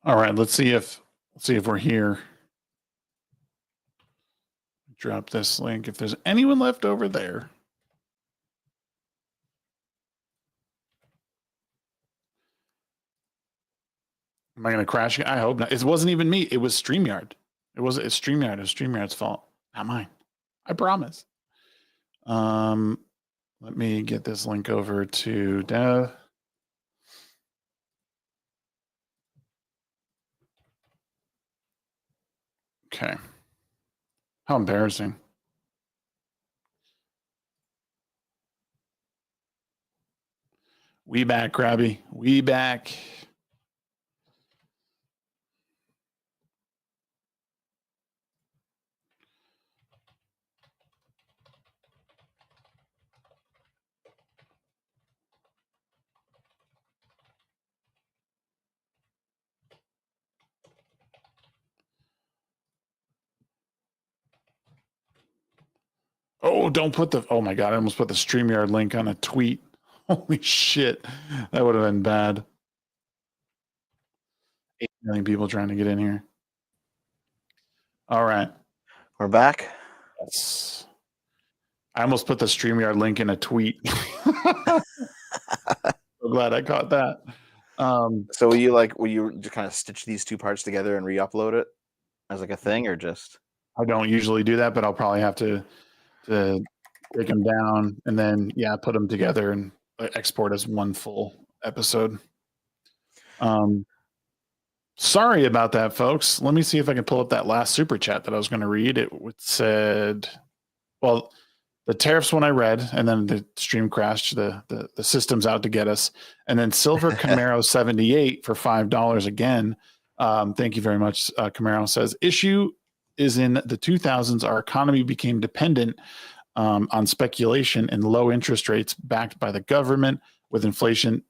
All right, let's see if we're here. Drop this link if there's anyone left over there. Am I going to crash? I hope not. It wasn't even me. It was StreamYard. It's StreamYard. It was StreamYard's fault, not mine. I promise. Let me get this link over to Dev. Okay. How embarrassing. We back, Krabby. We back. Oh, don't put the, oh my God, I almost put the StreamYard link on a tweet. Holy shit. That would have been bad. 8 million people trying to get in here. All right. We're back. Yes. I almost put the StreamYard link in a tweet. So glad I caught that. So will you just kind of stitch these two parts together and re-upload it as like a thing, or just? I don't usually do that, but I'll probably have to take them down and then put them together and export as one full episode. Sorry about that, folks. Let me see if I can pull up that last super chat that I was going to read. It said, well, the tariffs one I read, and then the stream crashed. The system's out to get us. And then Silver Camaro 78 for $5 again. Thank you very much. Camaro says, issue is in the 2000s. Our economy became dependent on speculation and low interest rates backed by the government. With inflation,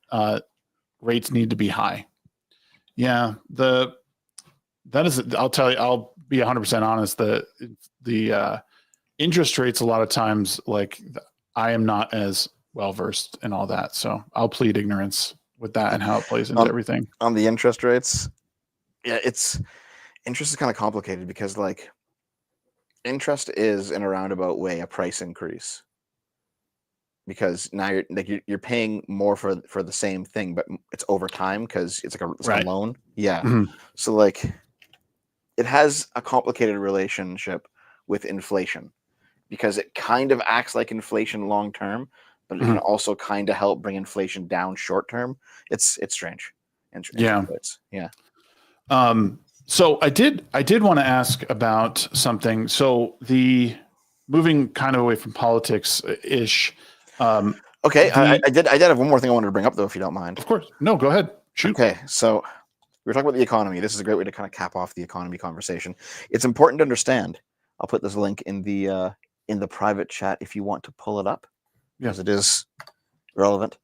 rates need to be high. Yeah, that is. I'll tell you. I'll be 100% honest. The interest rates a lot of times, like, I am not as well versed in all that, so I'll plead ignorance with that and how it plays into everything. On the interest rates, interest is kind of complicated because, like, interest is in a roundabout way a price increase, because now you're paying more for the same thing, but it's over time because it's like a loan. Yeah. Mm-hmm. So like, it has a complicated relationship with inflation because it kind of acts like inflation long term, but it can also kind of help bring inflation down short term. It's strange. Yeah. Yeah. So I did want to ask about something. So the moving kind of away from politics ish. Okay, I did have one more thing I wanted to bring up, though, if you don't mind. Of course. No, go ahead. Shoot. Okay, so we were talking about the economy. This is a great way to kind of cap off the economy conversation. It's important to understand. I'll put this link in the private chat if you want to pull it up, because it is relevant.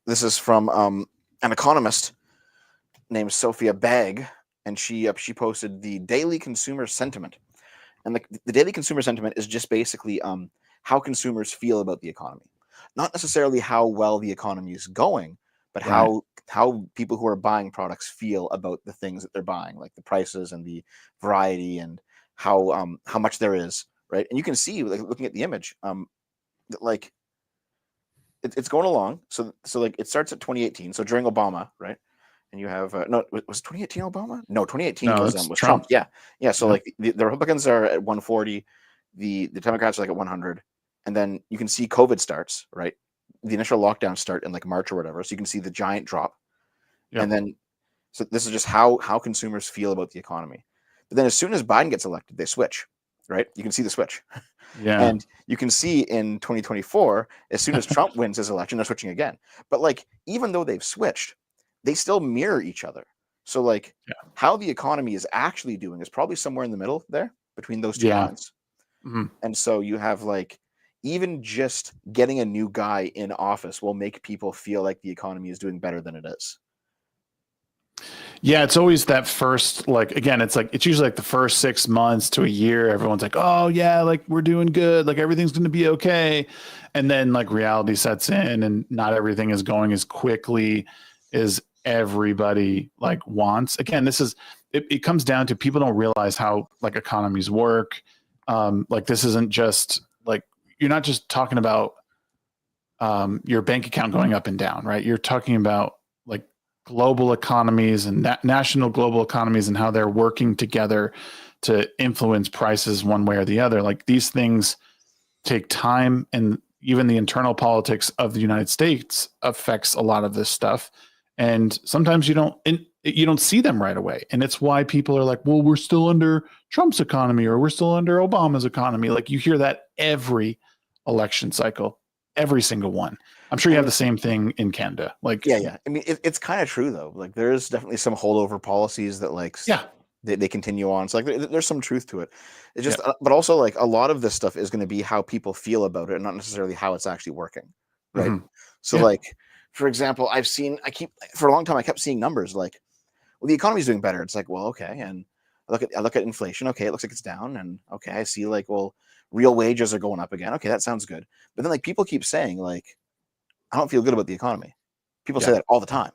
This is from an economist named Sophia Bagg, and she posted the Daily Consumer Sentiment. And the Daily Consumer Sentiment is just basically how consumers feel about the economy. Not necessarily how well the economy is going, but how people who are buying products feel about the things that they're buying, like the prices and the variety and how much there is, right? And you can see, like, looking at the image, that, like, it's going along. So like, it starts at 2018, so during Obama, right? And you have no, was 2018 Obama? No, 2018 was Trump. Yeah. So like the Republicans are at 140, the Democrats are like at 100. And then you can see COVID starts, right? The initial lockdowns start in like March or whatever. So you can see the giant drop. Yep. And then, so this is just how consumers feel about the economy. But then as soon as Biden gets elected, they switch, right? You can see the switch. Yeah. And you can see in 2024, as soon as Trump wins his election, they're switching again. But like, even though they've switched, they still mirror each other. So like, how the economy is actually doing is probably somewhere in the middle there between those two lines. Mm-hmm. And so you have, like, even just getting a new guy in office will make people feel like the economy is doing better than it is. Yeah, it's always that first, like, again, it's usually like the first 6 months to a year. Everyone's like, oh yeah, like, we're doing good, like, everything's going to be okay. And then, like, reality sets in and not everything is going as quickly as everybody like wants. Again, it comes down to people don't realize how like economies work. Like this isn't just like, you're not just talking about your bank account going up and down, right? You're talking about like global economies and national global economies and how they're working together to influence prices one way or the other. Like these things take time, and even the internal politics of the United States affects a lot of this stuff. And sometimes you don't see them right away. And it's why people are like, well, we're still under Trump's economy, or we're still under Obama's economy. Like you hear that every election cycle, every single one. I'm sure you have the same thing in Canada. Like, yeah. I mean, it's kind of true though. Like there's definitely some holdover policies that like, they continue on. So like there's some truth to it. It's just, but also like a lot of this stuff is going to be how people feel about it, and not necessarily how it's actually working. Right. Mm-hmm. So like, for example, for a long time, I kept seeing numbers like, well, the economy's doing better. It's like, well, okay. And I look at inflation. Okay. It looks like it's down. And okay, I see like, well, real wages are going up again. Okay. That sounds good. But then like people keep saying like, I don't feel good about the economy. People say that all the time.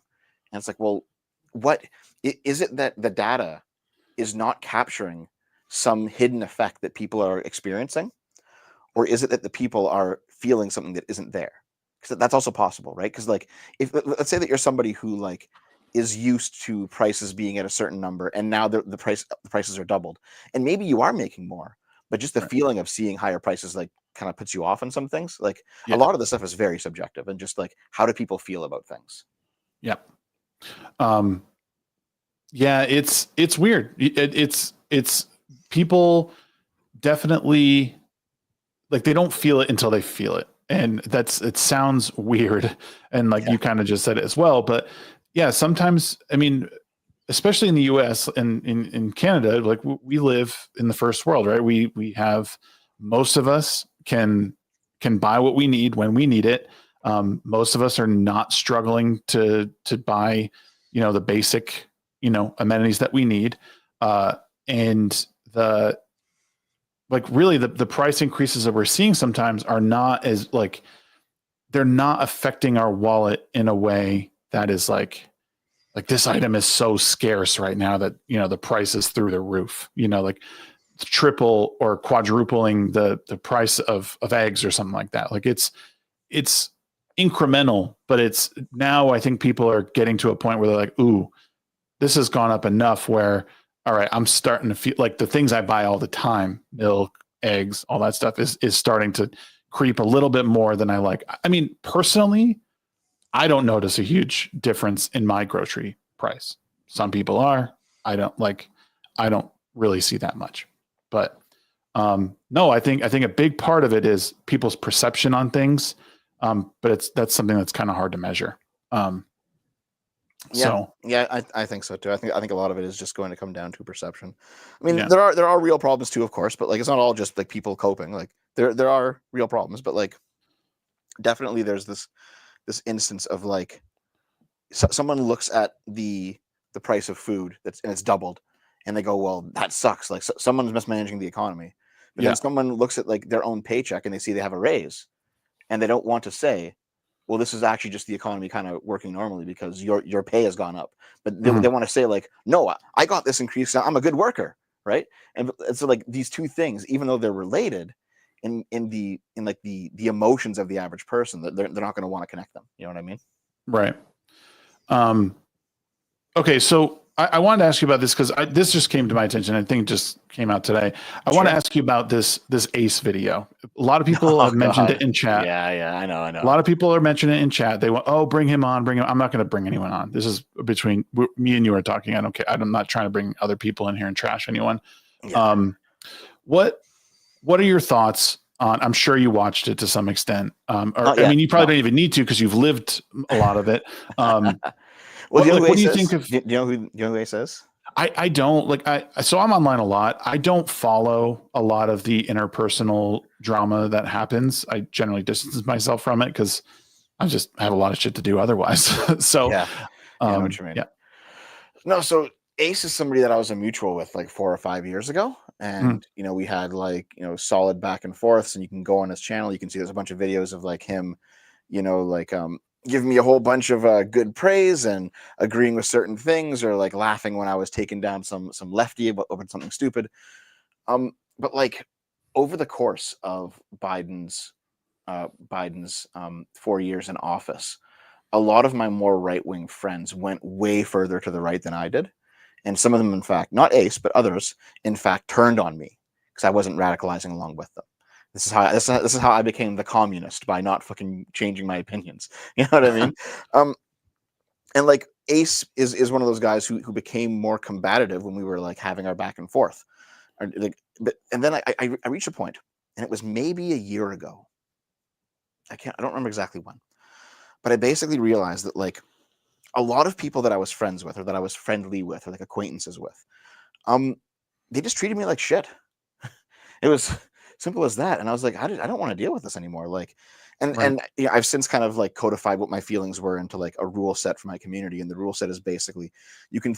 And it's like, well, what is it that the data is not capturing some hidden effect that people are experiencing? Or is it that the people are feeling something that isn't there? Because that's also possible, right? Because like, if let's say that you're somebody who like is used to prices being at a certain number, and now the prices are doubled, and maybe you are making more, but just the feeling of seeing higher prices like kind of puts you off on some things. Like a lot of this stuff is very subjective, and just like, how do people feel about things? Yeah. Yeah, it's weird. It's people definitely like they don't feel it until they feel it. And it sounds weird. And like you kind of just said it as well. But yeah, sometimes, I mean, especially in the US and in Canada, like we live in the first world, right? We have, most of us can buy what we need when we need it. Most of us are not struggling to buy, the basic, amenities that we need. And really the price increases that we're seeing sometimes are not as like, they're not affecting our wallet in a way that is like this item is so scarce right now that, the price is through the roof, like triple or quadrupling the price of eggs or something like that. Like it's incremental, but it's now I think people are getting to a point where they're like, ooh, this has gone up enough where, all right, I'm starting to feel like the things I buy all the time, milk, eggs, all that stuff is starting to creep a little bit more than I like. I mean, personally, I don't notice a huge difference in my grocery price. Some people are. I don't really see that much. But no, I think a big part of it is people's perception on things. But that's something that's kind of hard to measure. I think so too. I think a lot of it is just going to come down to perception. I mean, there are real problems too, of course, but like it's not all just like people coping. Like there are real problems, but like definitely there's this instance of like someone looks at the price of food and it's doubled, and they go, well, that sucks. Like someone's mismanaging the economy. But then someone looks at like their own paycheck and they see they have a raise, and they don't want to say, well, this is actually just the economy kind of working normally because your pay has gone up. But they want to say like, no, I got this increase. I'm a good worker, right? And so like these two things, even though they're related, in the emotions of the average person, they're not going to want to connect them. You know what I mean? Right. Okay, so I wanted to ask you about this because this just came to my attention. I think it just came out today. I want to ask you about this Ace video. A lot of people have mentioned it in chat. Yeah, I know. A lot of people are mentioning it in chat. They want, bring him on. I'm not going to bring anyone on. This is between me and you are talking. I don't care. I'm not trying to bring other people in here and trash anyone. Yeah. What are your thoughts on? I'm sure you watched it to some extent. I mean, you probably don't even need to because you've lived a lot of it. Well, what do you think of? Do you know who Ace is? I don't so I'm online a lot. I don't follow a lot of the interpersonal drama that happens. I generally distance myself from it because I just have a lot of shit to do otherwise. So I know what you mean. Yeah. No, so Ace is somebody that I was a mutual with like 4 or 5 years ago. And, we had like, solid back and forths, and you can go on his channel. You can see there's a bunch of videos of like him, giving me a whole bunch of good praise and agreeing with certain things, or like laughing when I was taking down some lefty over something stupid. But like over the course of Biden's 4 years in office, a lot of my more right-wing friends went way further to the right than I did. And some of them, in fact, not Ace, but others, in fact, turned on me because I wasn't radicalizing along with them. This is how I became the communist, by not fucking changing my opinions. You know what I mean? And like Ace is one of those guys who became more combative when we were like having our back and forth. And then I reached a point, and it was maybe a year ago. I don't remember exactly when, but I basically realized that like a lot of people that I was friends with, or that I was friendly with, or like acquaintances with, they just treated me like shit. It was simple as that. And I was like, I don't want to deal with this anymore. Like, and you know, I've since kind of like codified what my feelings were into like a rule set for my community. And the rule set is basically, you can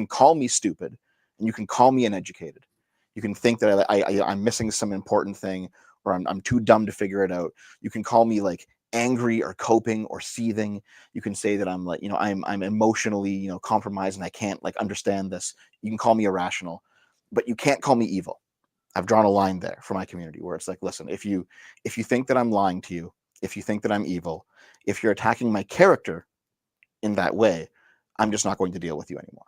call me stupid, and you can call me uneducated. You can think that I'm missing some important thing, or I'm too dumb to figure it out. You can call me like angry or coping or seething. You can say that I'm like, you know, I'm emotionally, you know, compromised and I can't like understand this. You can call me irrational, but you can't call me evil. I've drawn a line there for my community where it's like, listen, if you think that I'm lying to you, if you think that I'm evil, if you're attacking my character in that way, I'm just not going to deal with you anymore.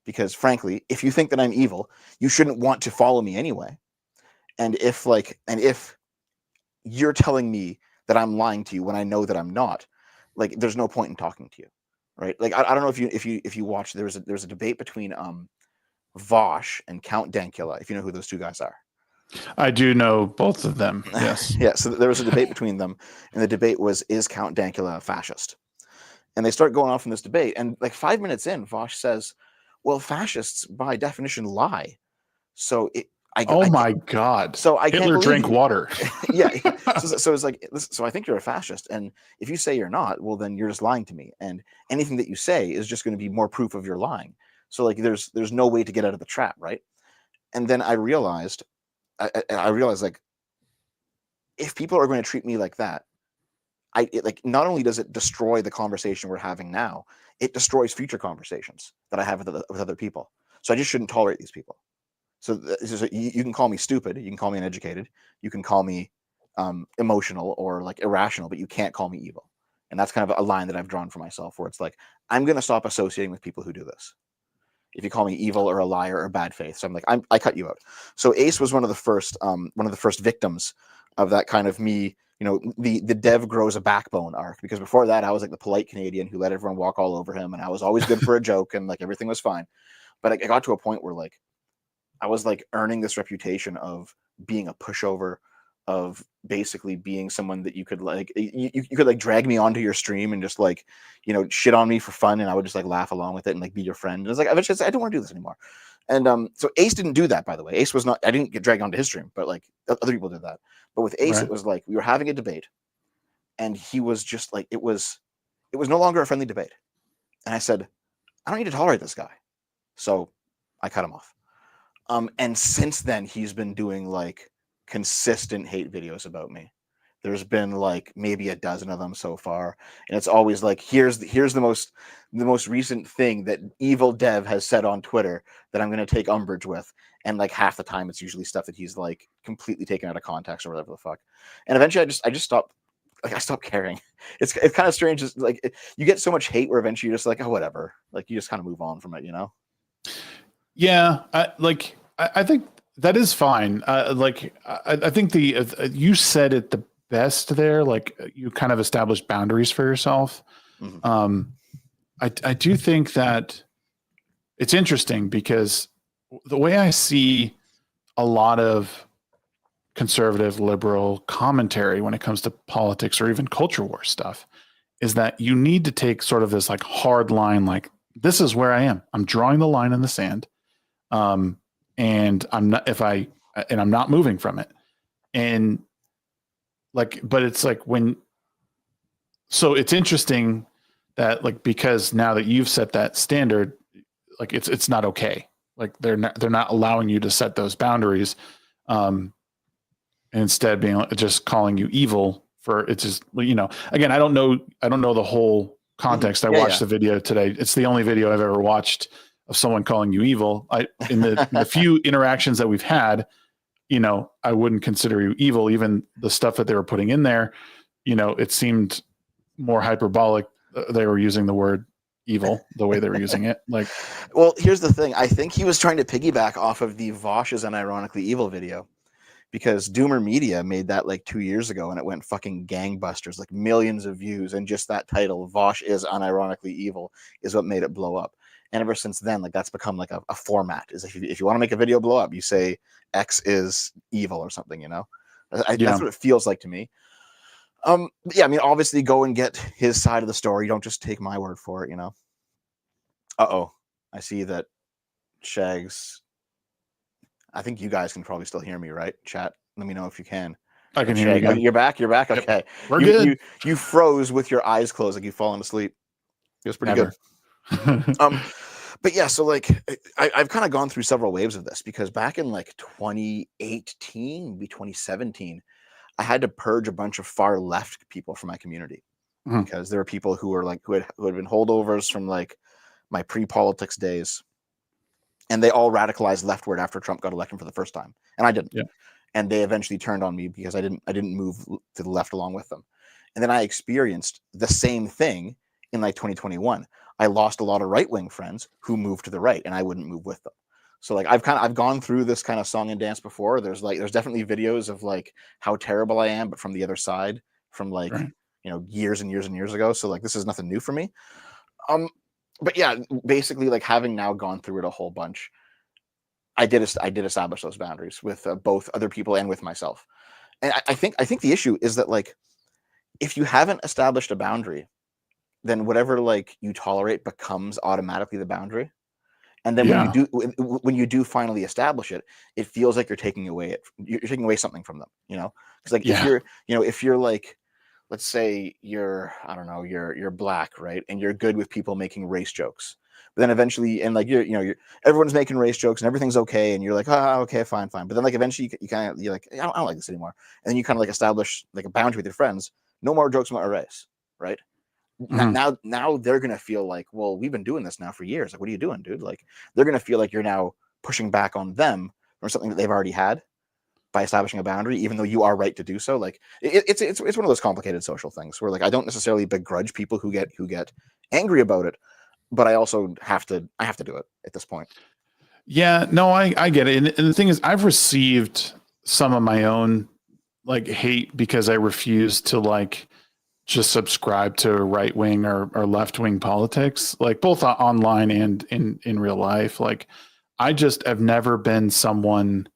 Because frankly, if you think that I'm evil, you shouldn't want to follow me anyway. And if you're telling me that I'm lying to you when I know that I'm not, like there's no point in talking to you, right? Like I don't know if you watch, there was a debate between Vosh and Count Dankula, if you know who those two guys are. I do know both of them. Yes. Yeah. So there was a debate between them, and the debate was, is Count Dankula a fascist? And they start going off in this debate, and like 5 minutes in, Vosh says, "Well, fascists by definition lie." So my God. So I Hitler can't drank water. Yeah. So it's like, so I think you're a fascist, and if you say you're not, well, then you're just lying to me, and anything that you say is just going to be more proof of your lying. So like, there's no way to get out of the trap, right? And then I realized like, if people are going to treat me like that, like not only does it destroy the conversation we're having now, it destroys future conversations that I have with other people. So I just shouldn't tolerate these people. So you can call me stupid, you can call me uneducated, you can call me emotional or like irrational, but you can't call me evil. And that's kind of a line that I've drawn for myself, where it's like, I'm going to stop associating with people who do this. If you call me evil or a liar or bad faith, so I'm like, I cut you out. So Ace was one of the first victims of that kind of me. You know, the dev grows a backbone arc, because before that I was like the polite Canadian who let everyone walk all over him, and I was always good for a joke, and like everything was fine. But I got to a point where like I was like earning this reputation of being a pushover, of basically being someone that you could like, you could like drag me onto your stream and just like, you know, shit on me for fun, and I would just like laugh along with it and like be your friend. And it's like, eventually I don't want to do this anymore. And so Ace didn't do that, by the way. Ace was not, I didn't get dragged onto his stream, but like other people did that. But with Ace, Right. It was like we were having a debate, and he was just like, it was no longer a friendly debate. And I said, I don't need to tolerate this guy. So I cut him off. And since then, he's been doing like consistent hate videos about me. There's been like maybe a dozen of them so far, and it's always like, here's the most recent thing that evil dev has said on Twitter that I'm going to take umbrage with, and like half the time it's usually stuff that he's like completely taken out of context or whatever the fuck. And eventually, I just stopped. Like I stopped caring. It's kind of strange. Just like you get so much hate where eventually you're just like, oh, whatever. Like you just kind of move on from it, you know? Yeah, I think that is fine. I think you said it the best there. Like you kind of established boundaries for yourself. Mm-hmm. I do think that it's interesting, because the way I see a lot of conservative liberal commentary when it comes to politics or even culture war stuff is that you need to take sort of this like hard line, like this is where I am. I'm drawing the line in the sand. And I'm not moving from it. And like, but it's like so it's interesting that like, because now that you've set that standard, like it's not okay. Like they're not allowing you to set those boundaries. And instead being just calling you evil for it's just, you know, again, I don't know the whole context. I watched the video today. It's the only video I've ever watched of someone calling you evil. In the few interactions that we've had, you know, I wouldn't consider you evil. Even the stuff that they were putting in there, you know, it seemed more hyperbolic. They were using the word evil the way they were using it. Like, well, here's the thing. I think he was trying to piggyback off of the Vosh is unironically evil video, because Doomer Media made that like 2 years ago and it went fucking gangbusters, like millions of views. And just that title, Vosh is unironically evil, is what made it blow up. And ever since then, like that's become like a format. Is if you want to make a video blow up, you say X is evil or something, you know? That's what it feels like to me. Yeah, I mean, obviously go and get his side of the story. Don't just take my word for it, you know? Uh-oh. I see that Shags... I think you guys can probably still hear me, right? Chat, let me know if you can. I can hear you. You're back? You're back? Okay. Yep. We're good. You froze with your eyes closed like you've fallen asleep. It was pretty good. But yeah, so like I've kind of gone through several waves of this, because back in like 2018, maybe 2017, I had to purge a bunch of far left people from my community, because there were people who were like who had been holdovers from like my pre-politics days, and they all radicalized leftward after Trump got elected for the first time, and I didn't. Yeah. And they eventually turned on me because I didn't move to the left along with them. And then I experienced the same thing in like 2021. I lost a lot of right-wing friends who moved to the right, and I wouldn't move with them. So like I've gone through this kind of song and dance before. There's definitely videos of like how terrible I am, but from the other side, from like you know, years and years and years ago. So like this is nothing new for me. But yeah, basically like having now gone through it a whole bunch, I did establish those boundaries with both other people and with myself. And I think the issue is that like if you haven't established a boundary, then whatever like you tolerate becomes automatically the boundary. And then when you do finally establish it, it feels like you're taking away something from them, you know? Because like if you're like, let's say you're black, right? And you're good with people making race jokes. But then eventually, and like everyone's making race jokes and everything's okay, and you're like, oh, okay, fine. But then like eventually you're like, I don't like this anymore. And then you kind of like establish like a boundary with your friends. No more jokes about race, right? Now they're gonna feel like, well, we've been doing this now for years. Like, what are you doing, dude? Like, they're gonna feel like you're now pushing back on them or something that they've already had by establishing a boundary, even though you are right to do so. Like, it's one of those complicated social things where like I don't necessarily begrudge people who get angry about it, but I also have to do it at this point. Yeah, no, I get it. And the thing is, I've received some of my own like hate because I refuse to like just subscribe to right wing or left wing politics, like both online and in real life. Like, I just have never been someone.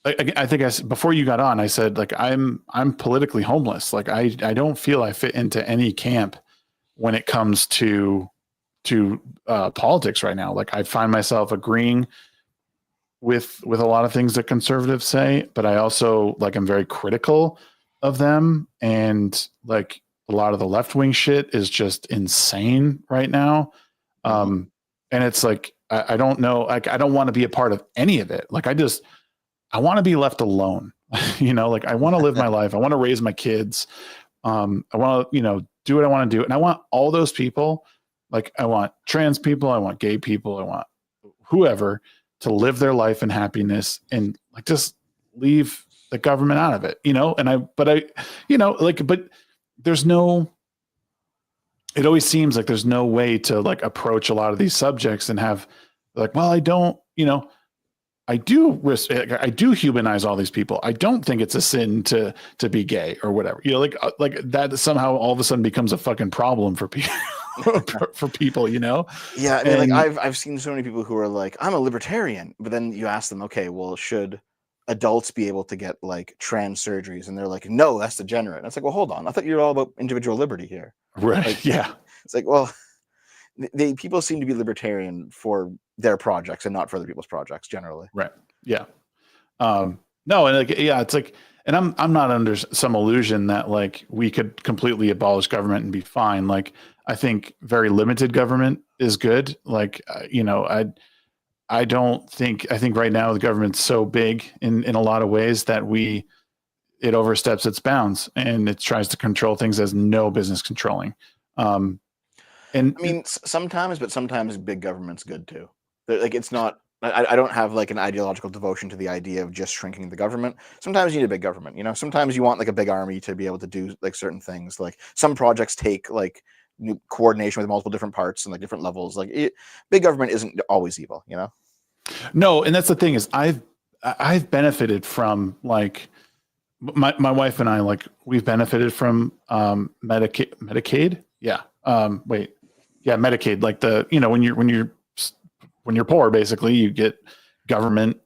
I think before you got on, I said like I'm politically homeless. Like I don't feel I fit into any camp when it comes to politics right now. Like I find myself agreeing with a lot of things that conservatives say, but I also like I'm very critical of them, and like a lot of the left-wing shit is just insane right now. And it's like I don't know, like I don't want to be a part of any of it. Like I want to be left alone. You know, like I want to live my life. I want to raise my kids. I want to, do what I want to do. And I want all those people, like I want trans people, I want gay people, I want whoever to live their life in happiness and like just leave the government out of it, but there's no, it always seems like there's no way to like approach a lot of these subjects and have like, well, I don't, I do humanize all these people. I don't think it's a sin to be gay or whatever, like that somehow all of a sudden becomes a fucking problem for people. For people, Yeah, I mean, like I've seen so many people who are like, I'm a libertarian, but then you ask them, okay, well, should adults be able to get like trans surgeries? And they're like, no, that's degenerate. And it's like, well, hold on, I thought you're all about individual liberty here, right? Like, yeah, it's like, well, people seem to be libertarian for their projects and not for other people's projects generally, right? Yeah, no, and like, yeah, it's like, and I'm not under some illusion that like we could completely abolish government and be fine. Like, I think very limited government is good. Like, I think right now the government's so big in a lot of ways that we it oversteps its bounds and it tries to control things as no business controlling. And I mean, sometimes, but sometimes big government's good too. Like, it's not. I don't have like an ideological devotion to the idea of just shrinking the government. Sometimes you need a big government. You know, sometimes you want like a big army to be able to do like certain things. Like some projects take like coordination with multiple different parts and like different levels. Like big government isn't always evil. You know. No, and that's the thing is I've benefited from like my wife and I, like we've benefited from Medicaid. Yeah. Medicaid. Like the, you know, when you're poor, basically you get government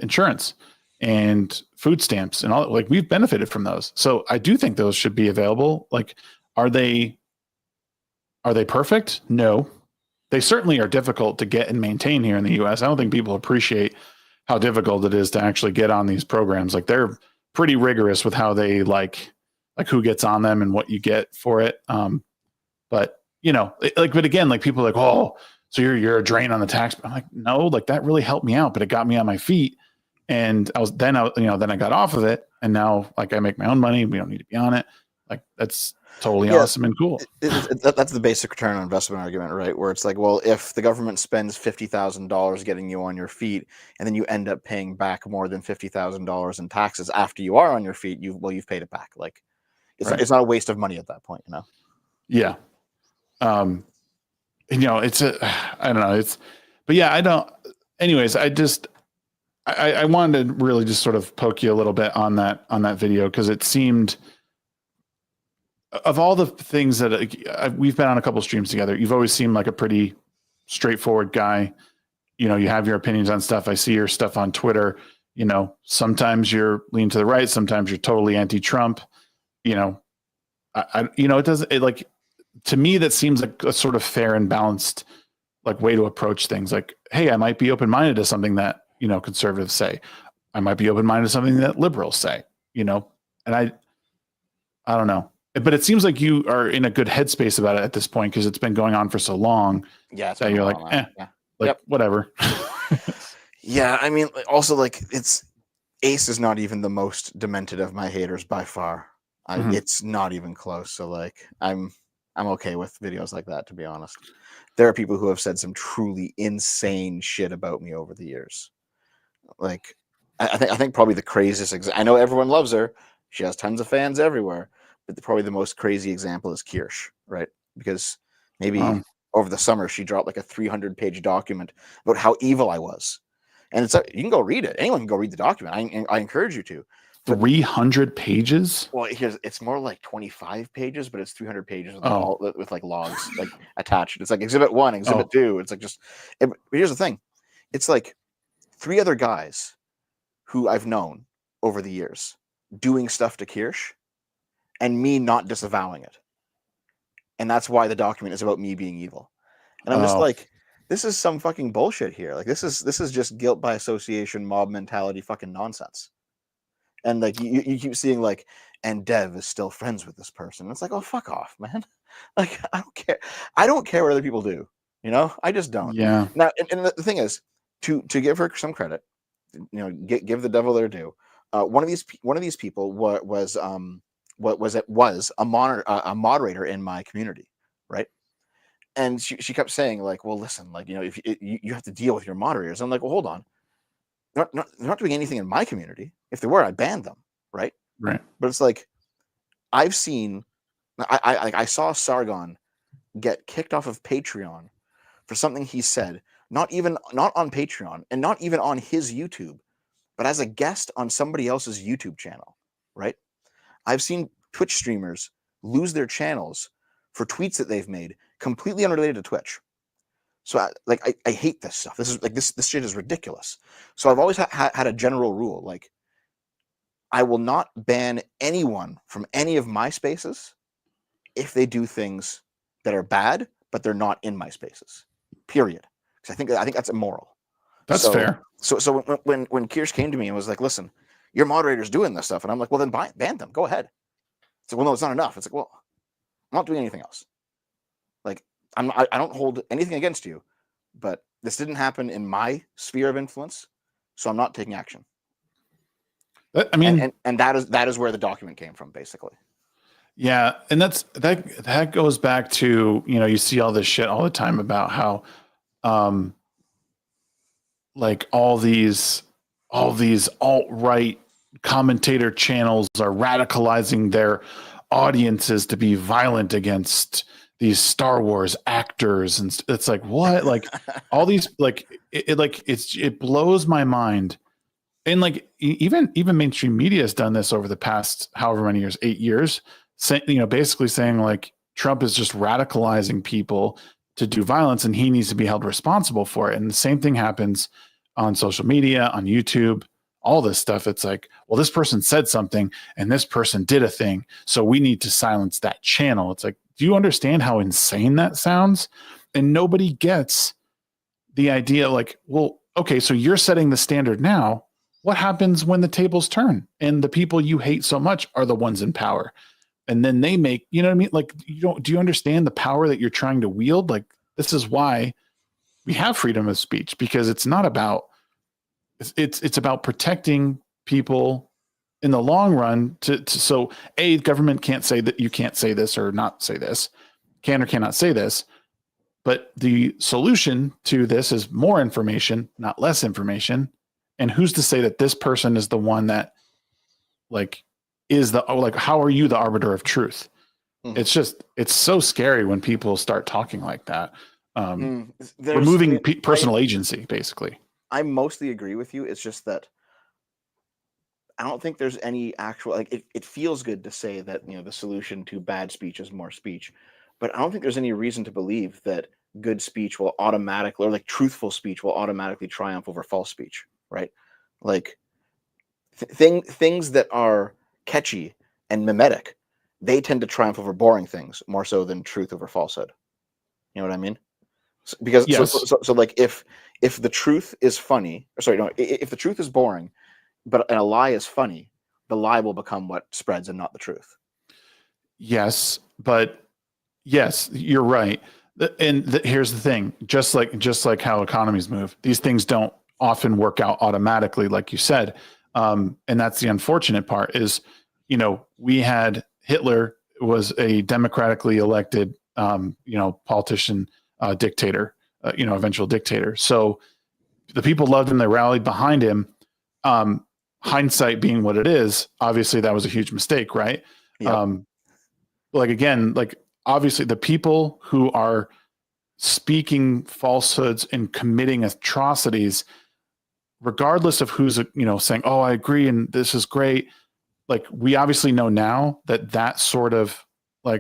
insurance and food stamps and all. Like we've benefited from those. So I do think those should be available. Like, are they perfect? No. They certainly are difficult to get and maintain here in the US. I don't think people appreciate how difficult it is to actually get on these programs. Like they're pretty rigorous with how they like who gets on them and what you get for it. But you know, but again, like people are like, oh, so you're a drain on the tax. I'm like, no, like that really helped me out, but it got me on my feet. And then I got off of it, and now like I make my own money. We don't need to be on it. Like that's totally awesome and cool. That's the basic return on investment argument, right? Where it's like, well, if the government spends $50,000 getting you on your feet, and then you end up paying back more than $50,000 in taxes after you are on your feet, you've paid it back. Like it's not a waste of money at that point, you know? Yeah. You know, I don't know. But yeah, I don't. Anyways, I wanted to really just sort of poke you a little bit on that video because it seemed, of all the things that we've been on a couple streams together, you've always seemed like a pretty straightforward guy. You know, you have your opinions on stuff. I see your stuff on Twitter. You know, sometimes you're lean to the right, sometimes you're totally anti-Trump. You know, to me, that seems like a sort of fair and balanced like way to approach things. Like, hey, I might be open-minded to something that, you know, conservatives say. I might be open-minded to something that liberals say, you know, and I don't know. But it seems like you are in a good headspace about it at this point because it's been going on for so long. Yeah, that you're like, whatever. Yeah, I mean, also like Ace is not even the most demented of my haters by far. It's not even close. So like, I'm okay with videos like that, to be honest. There are people who have said some truly insane shit about me over the years. Like, I think probably the craziest. I know everyone loves her. She has tons of fans everywhere. But probably the most crazy example is Kirsch, right? Because maybe over the summer she dropped like a 300-page document about how evil I was, and you can go read it. Anyone can go read the document. I encourage you to. 300 pages? Well, it's more like 25 pages, but it's 300 pages with like logs like attached. It's like Exhibit 1, Exhibit 2. It's like but here's the thing. It's like 3 other guys who I've known over the years doing stuff to Kirsch, and me not disavowing it. And that's why the document is about me being evil. And I'm just like, this is some fucking bullshit here. Like this is just guilt by association, mob mentality, fucking nonsense. And like you keep seeing like, and Dev is still friends with this person. It's like, oh, fuck off, man. Like I don't care. I don't care what other people do. You know, I just don't. Yeah. Now, and the thing is, to give her some credit, you know, give the devil their due. One of these people was a moderator in my community, right? And she kept saying like, well, listen, like, you know, if you have to deal with your moderators. I'm like, well, hold on, they're not doing anything in my community. If they were, I'd ban them, right? Right. But it's like I saw Sargon get kicked off of Patreon for something he said, not on Patreon and not even on his YouTube, but as a guest on somebody else's YouTube channel, right? I've seen Twitch streamers lose their channels for tweets that they've made completely unrelated to Twitch. So I hate this stuff. This is like this shit is ridiculous. So I've always had a general rule, like I will not ban anyone from any of my spaces if they do things that are bad, but they're not in my spaces. Period. Because I think that's immoral. That's fair. So when Kirsch came to me and was like, listen, your moderator's doing this stuff, and I'm like, well, then ban them. Go ahead. It's like, well, no, it's not enough. It's like, well, I'm not doing anything else. Like, I don't hold anything against you, but this didn't happen in my sphere of influence, so I'm not taking action. I mean, and that is where the document came from, basically. yeah, and that goes back to, you see all this shit all the time about how like all these alt-right commentator channels are radicalizing their audiences to be violent against these Star Wars actors, and it's like, what? Like all these, like it blows my mind. And like even mainstream media has done this over the past however many years, 8 years, basically saying like Trump is just radicalizing people to do violence and he needs to be held responsible for it. And the same thing happens on social media, on YouTube, all this stuff. It's like, well, this person said something and this person did a thing, so we need to silence that channel. It's like, do you understand how insane that sounds? And nobody gets the idea, like, well, okay, so you're setting the standard now. What happens when the tables turn and the people you hate so much are the ones in power? And then they make, you know what I mean? Like, do you understand the power that you're trying to wield? Like, this is why we have freedom of speech, because it's not about, it's about protecting people in the long run so government can't say that you can't say this or not say this, can or cannot say this. But the solution to this is more information, not less information. And who's to say that this person is the one that how are you the arbiter of truth? Mm-hmm. It's so scary when people start talking like that. Removing personal agency, basically. I mostly agree with you. It's just that I don't think there's any actual, it feels good to say that, the solution to bad speech is more speech, but I don't think there's any reason to believe that good speech will automatically, or truthful speech will automatically triumph over false speech, right? Like things that are catchy and mimetic, they tend to triumph over boring things more so than truth over falsehood. You know what I mean? Because yes. so like if the truth is funny, or sorry, no, if the truth is boring, but a lie is funny, the lie will become what spreads and not the truth. Yes, but yes, you're right. And here's the thing: just like how economies move, these things don't often work out automatically, like you said. And that's the unfortunate part. Is we had Hitler was a democratically elected politician, dictator, eventual dictator. So the people loved him; they rallied behind him. Hindsight being what it is, obviously that was a huge mistake, right? Yep. Obviously the people who are speaking falsehoods and committing atrocities, regardless of who's saying, oh, I agree and this is great, like we obviously know now that sort of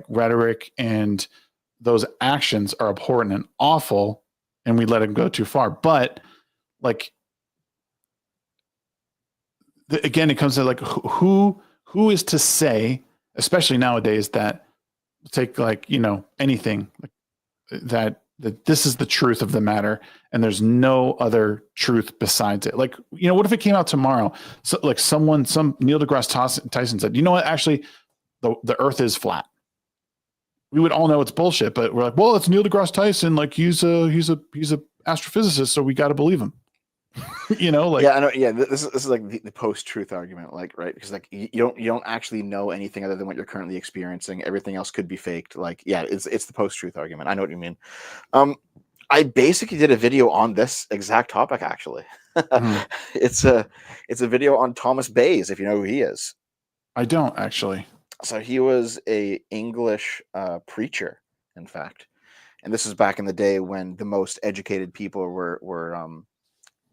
rhetoric and those actions are abhorrent and awful, and we let them go too far. But again, it comes to who is to say, especially nowadays, that take anything that this is the truth of the matter and there's no other truth besides it. What if it came out tomorrow? So some Neil deGrasse Tyson said, you know what, actually the earth is flat. We would all know it's bullshit, but we're like, well, it's Neil deGrasse Tyson. He's a astrophysicist, so we got to believe him. Yeah, I know. Yeah, this is like the post-truth argument, right? Because you don't actually know anything other than what you're currently experiencing. Everything else could be faked. It's the post-truth argument. I know what you mean. I basically did a video on this exact topic. Actually, mm-hmm. It's a video on Thomas Bayes, if you know who he is. I don't actually. So he was a English preacher, in fact, and this is back in the day when the most educated people were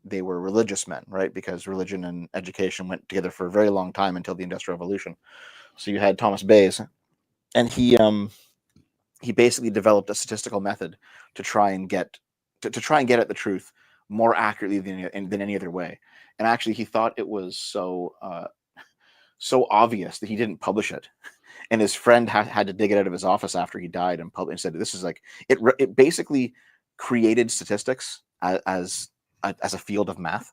they were religious men, right? Because religion and education went together for a very long time until the Industrial Revolution. So you had Thomas Bayes, and he basically developed a statistical method to try and get at the truth more accurately than any other way. And actually, he thought it was so obvious that he didn't publish it. And his friend had to dig it out of his office after he died and said, "This is it basically created statistics as a field of math."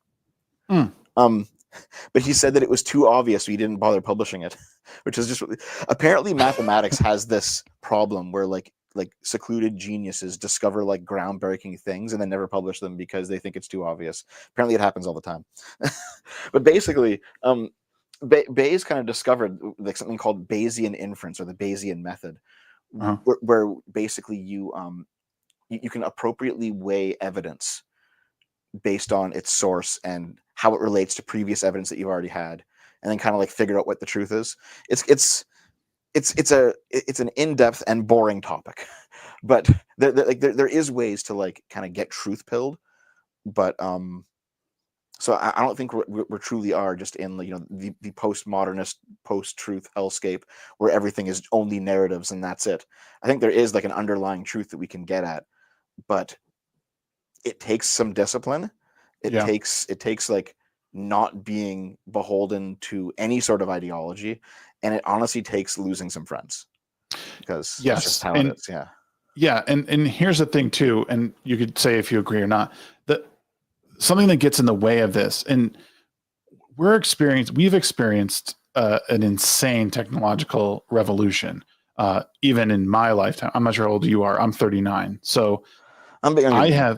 But he said that it was too obvious, so he didn't bother publishing it, which is just apparently mathematics has this problem where secluded geniuses discover groundbreaking things and then never publish them because they think it's too obvious. Apparently it happens all the time. But basically, Bayes kind of discovered like something called Bayesian inference or the Bayesian method, Uh-huh. where basically you can appropriately weigh evidence based on its source and how it relates to previous evidence that you've already had, and then kind of like figure out what the truth is. It's an in-depth and boring topic, but there is ways to like kind of get truth pilled, but so I don't think we truly are just in the postmodernist post-truth hellscape where everything is only narratives and that's it. I think there is like an underlying truth that we can get at, but it takes some discipline. It takes like not being beholden to any sort of ideology, and it honestly takes losing some friends, because that's just how it is. Yeah, and here's the thing too, and you could say if you agree or not, that something that gets in the way of this, and we've experienced an insane technological revolution, even in my lifetime. I'm not sure how old you are. I'm 39, so I'm big younger than you.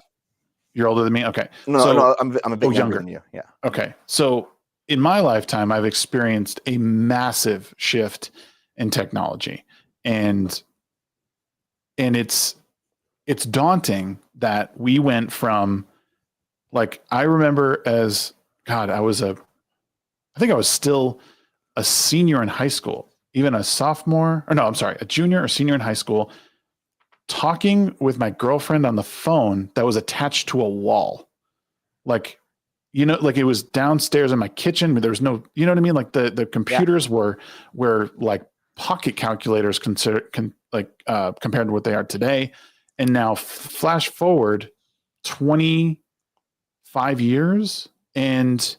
You're older than me. Okay, no, I'm a bit younger than you. Yeah. Okay, so in my lifetime, I've experienced a massive shift in technology, and it's daunting that we went from, like, I remember as God, I think I was still a senior in high school, even a sophomore, or no, I'm sorry, a junior or senior in high school, talking with my girlfriend on the phone that was attached to a wall. Like, like it was downstairs in my kitchen, but there was no, you know what I mean? Like the computers were like pocket calculators compared to what they are today. And now flash forward 25 years, and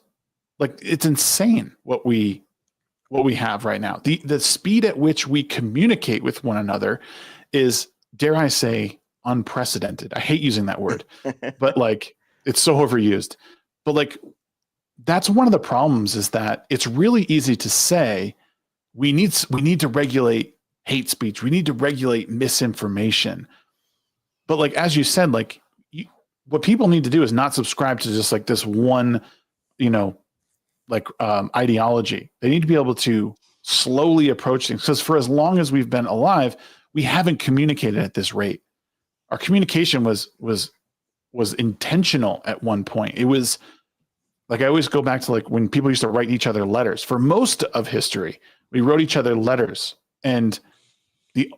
like, it's insane what we have right now. The speed at which we communicate with one another is, dare I say, unprecedented. I hate using that word, but like, it's so overused. But like, that's one of the problems, is that it's really easy to say we need to regulate hate speech. We need to regulate misinformation. But like, as you said, like, what people need to do is not subscribe to just like this one, ideology. They need to be able to slowly approach things, because for as long as we've been alive, we haven't communicated at this rate. Our communication was intentional at one point. It was like, I always go back to like when people used to write each other letters. For most of history, we wrote each other letters, and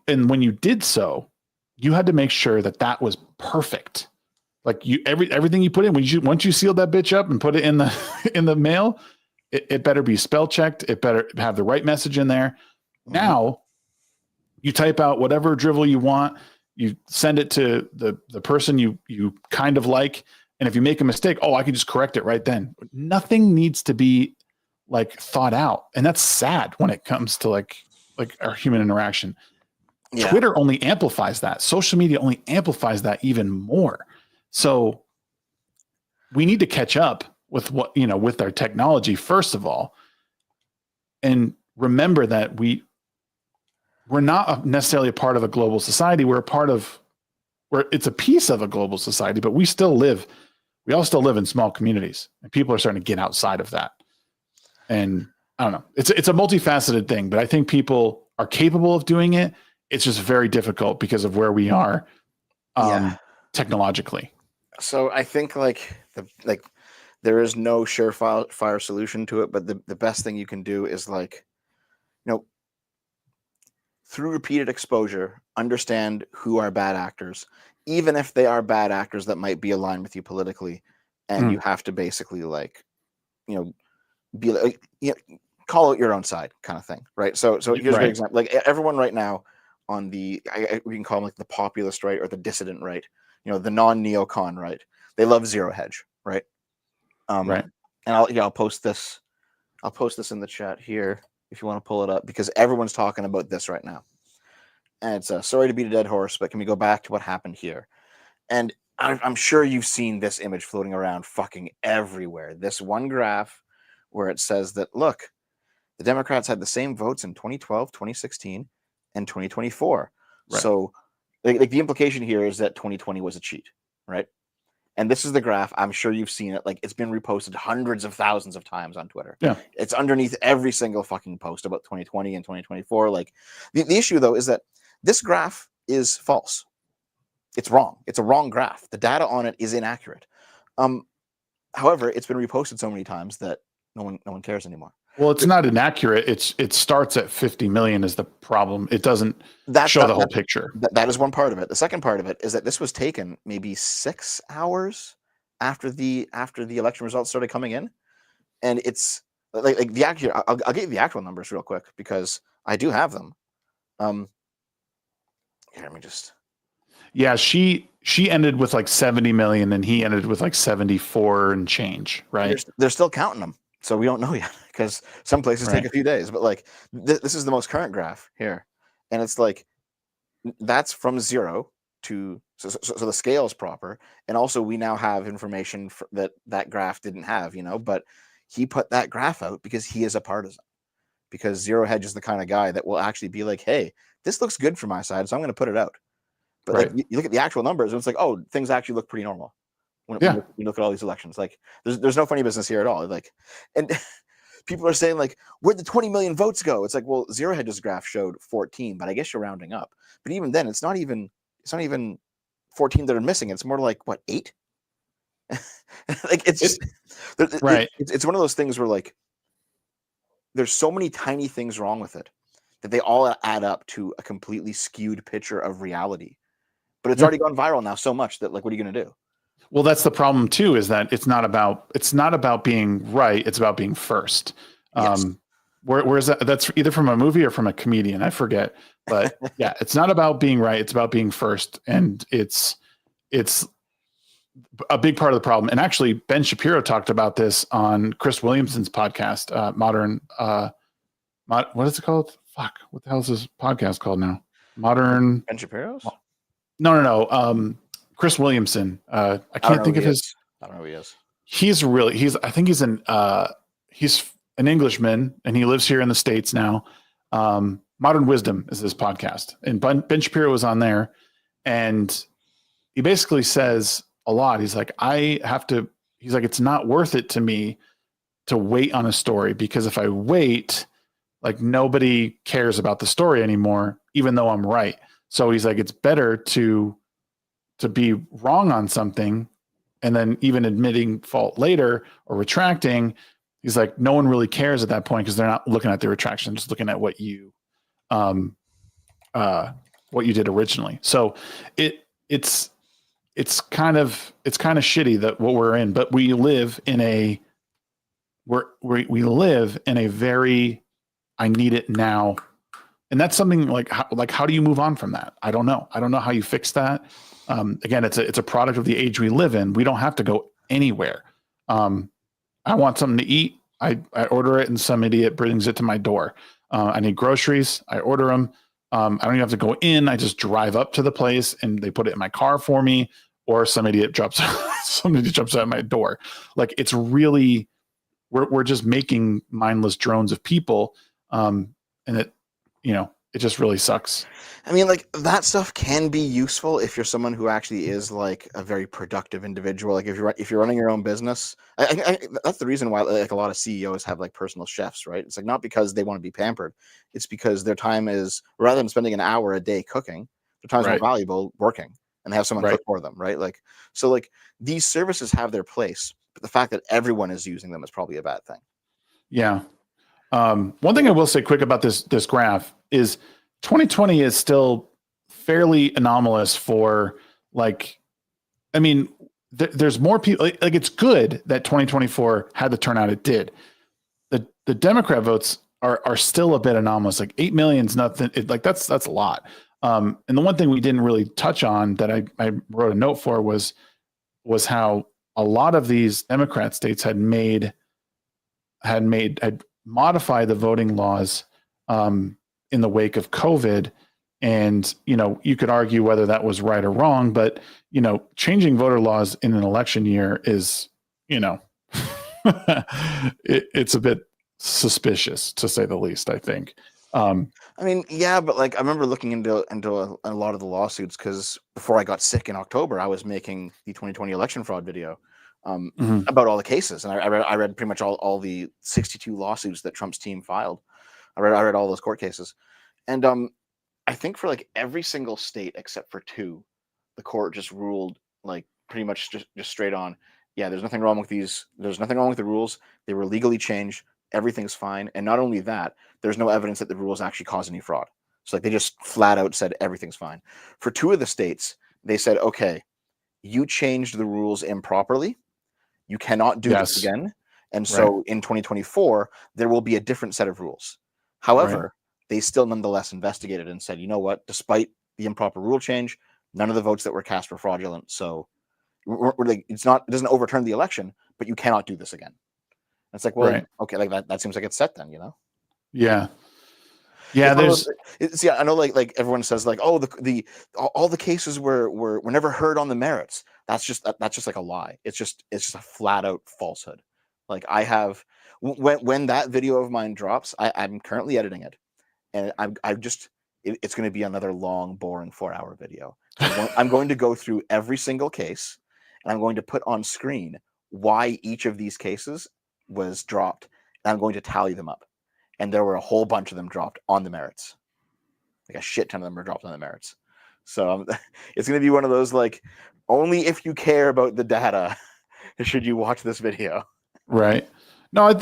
when you did so, you had to make sure that was perfect. Like, everything you put in, once you sealed that bitch up and put it in the mail, it better be spell checked. It better have the right message in there. Mm-hmm. Now you type out whatever drivel you want, you send it to the person you kind of like. And if you make a mistake, I can just correct it right then. Nothing needs to be like thought out. And that's sad when it comes to like our human interaction. Yeah. Twitter only amplifies that. Social media only amplifies that even more. So we need to catch up with with our technology, first of all, and remember that we're not necessarily a part of a global society. We're it's a piece of a global society, but we all still live in small communities, and people are starting to get outside of that. And I don't know, it's a multifaceted thing, but I think people are capable of doing it. It's just very difficult because of where we are technologically. So I think like there is no surefire solution to it, but the best thing you can do is like, through repeated exposure, understand who are bad actors, even if they are bad actors that might be aligned with you politically, and you have to basically like, be like, call out your own side, kind of thing, right? So here's a great example. Like, everyone right now on we can call them like the populist right or the dissident right, the non-neocon right. They love zero hedge, right? Right. And I'll post this. I'll post this in the chat here if you want to pull it up, because everyone's talking about this right now. And it's sorry to beat a dead horse, but can we go back to what happened here? And I'm sure you've seen this image floating around fucking everywhere. This one graph where it says that, look, the Democrats had the same votes in 2012, 2016, and 2024. Right. So like the implication here is that 2020 was a cheat, right? And this is the graph. I'm sure you've seen it. Like, it's been reposted hundreds of thousands of times on Twitter. Yeah. It's underneath every single fucking post about 2020 and 2024. Like, the issue, though, is that this graph is false. It's wrong. It's a wrong graph. The data on it is inaccurate. However, it's been reposted so many times that no one cares anymore. Well, it's not inaccurate. It starts at 50 million is the problem. It doesn't show the whole picture. That is one part of it. The second part of it is that this was taken maybe 6 hours after the election results started coming in, and it's like the actual. I'll give you the actual numbers real quick because I do have them. Here, let me just. Yeah, she ended with like 70 million, and he ended with like 74 and change. Right? They're still counting them. So we don't know yet because some places take a few days. But like this is the most current graph here, and it's like that's from 0 to so the scale is proper, and also we now have information that graph didn't have, But he put that graph out because he is a partisan, because Zero Hedge is the kind of guy that will actually be like, hey, this looks good for my side, so I'm going to put it out. But like you look at the actual numbers, and it's like, oh, things actually look pretty normal. When you look at all these elections, like there's no funny business here at all. Like, and people are saying like, where'd the 20 million votes go? It's like, well, Zero Hedge's graph showed 14, but I guess you're rounding up. But even then, it's not even 14 that are missing. It's more like what, 8? Like it's one of those things where like there's so many tiny things wrong with it that they all add up to a completely skewed picture of reality. But it's already gone viral now so much that like, what are you going to do? Well, that's the problem too, is that it's not about being right. It's about being first. Yes. Where's that? That's either from a movie or from a comedian. I forget, but yeah, it's not about being right. It's about being first. And it's a big part of the problem. And actually Ben Shapiro talked about this on Chris Williamson's podcast, what is it called? Fuck. What the hell is this podcast called now? Modern Ben Shapiro's? No. Chris Williamson. I can't think of his. I don't know who he is. I think he's an Englishman, and he lives here in the States now. Modern Wisdom is his podcast, and Ben Shapiro was on there, and he basically says a lot. He's like, it's not worth it to me to wait on a story, because if I wait, like nobody cares about the story anymore, even though I'm right. So he's like, it's better to be wrong on something and then even admitting fault later or retracting. He's like, no one really cares at that point because they're not looking at the retraction, just looking at what you did originally. So it's kind of shitty that what we're in, but we live in a very, I need it now. And that's something like how do you move on from that? I don't know. I don't know how you fix that. Again, it's a product of the age we live in. We don't have to go anywhere. I want something to eat. I order it and some idiot brings it to my door. I need groceries. I order them. I don't even have to go in. I just drive up to the place and they put it in my car for me, or some idiot jumps at my door. Like, it's really, we're just making mindless drones of people. And it just really sucks. I mean, like, that stuff can be useful if you're someone who actually is like a very productive individual. Like if you're running your own business, that's the reason why like a lot of CEOs have like personal chefs, right? It's like not because they want to be pampered. It's because their time is, rather than spending an hour a day cooking, their time is more valuable working, and they have someone cook for them, right? Like, so like these services have their place, but the fact that everyone is using them is probably a bad thing. Yeah. One thing I will say quick about this graph is 2020 is still fairly anomalous for like, I mean, there's more people, like it's good that 2024 had the turnout it did. The Democrat votes are still a bit anomalous. Like 8 million is nothing. That's a lot. And the one thing we didn't really touch on that I wrote a note for was how a lot of these Democrat states had modified the voting laws in the wake of COVID. And, you could argue whether that was right or wrong, but, changing voter laws in an election year is, it's a bit suspicious, to say the least, I think. I mean, yeah, but like I remember looking into a lot of the lawsuits because before I got sick in October, I was making the 2020 election fraud video Mhm. about all the cases, and I read pretty much all the 62 lawsuits that Trump's team filed. I read all those court cases, and I think for like every single state except for 2, the court just ruled like pretty much just straight on. Yeah, there's nothing wrong with these. There's nothing wrong with the rules. They were legally changed. Everything's fine. And not only that, there's no evidence that the rules actually cause any fraud. So like they just flat out said everything's fine. For 2 of the states, they said, okay, you changed the rules improperly. You cannot do this Yes. again. And Right. so in 2024, there will be a different set of rules. Right. However, they still nonetheless investigated and said, you know what, despite the improper rule change, none of the votes that were cast were fraudulent. So we're like, it doesn't overturn the election, but you cannot do this again. And it's like, well, Right. okay, like that seems like it's set then, you know? Yeah. Yeah. It's one of There's those, yeah, I know like everyone says like, oh, all the cases were never heard on the merits. That's just like a lie. It's just a flat out falsehood. Like I have when that video of mine drops, I'm currently editing it, and it's going to be another long, boring 4-hour video. I'm going to go through every single case, and I'm going to put on screen why each of these cases was dropped, and I'm going to tally them up. And there were a whole bunch of them dropped on the merits. Like a shit ton of them were dropped on the merits. So it's going to be one of those like, only if you care about the data should you watch this video. right. No, I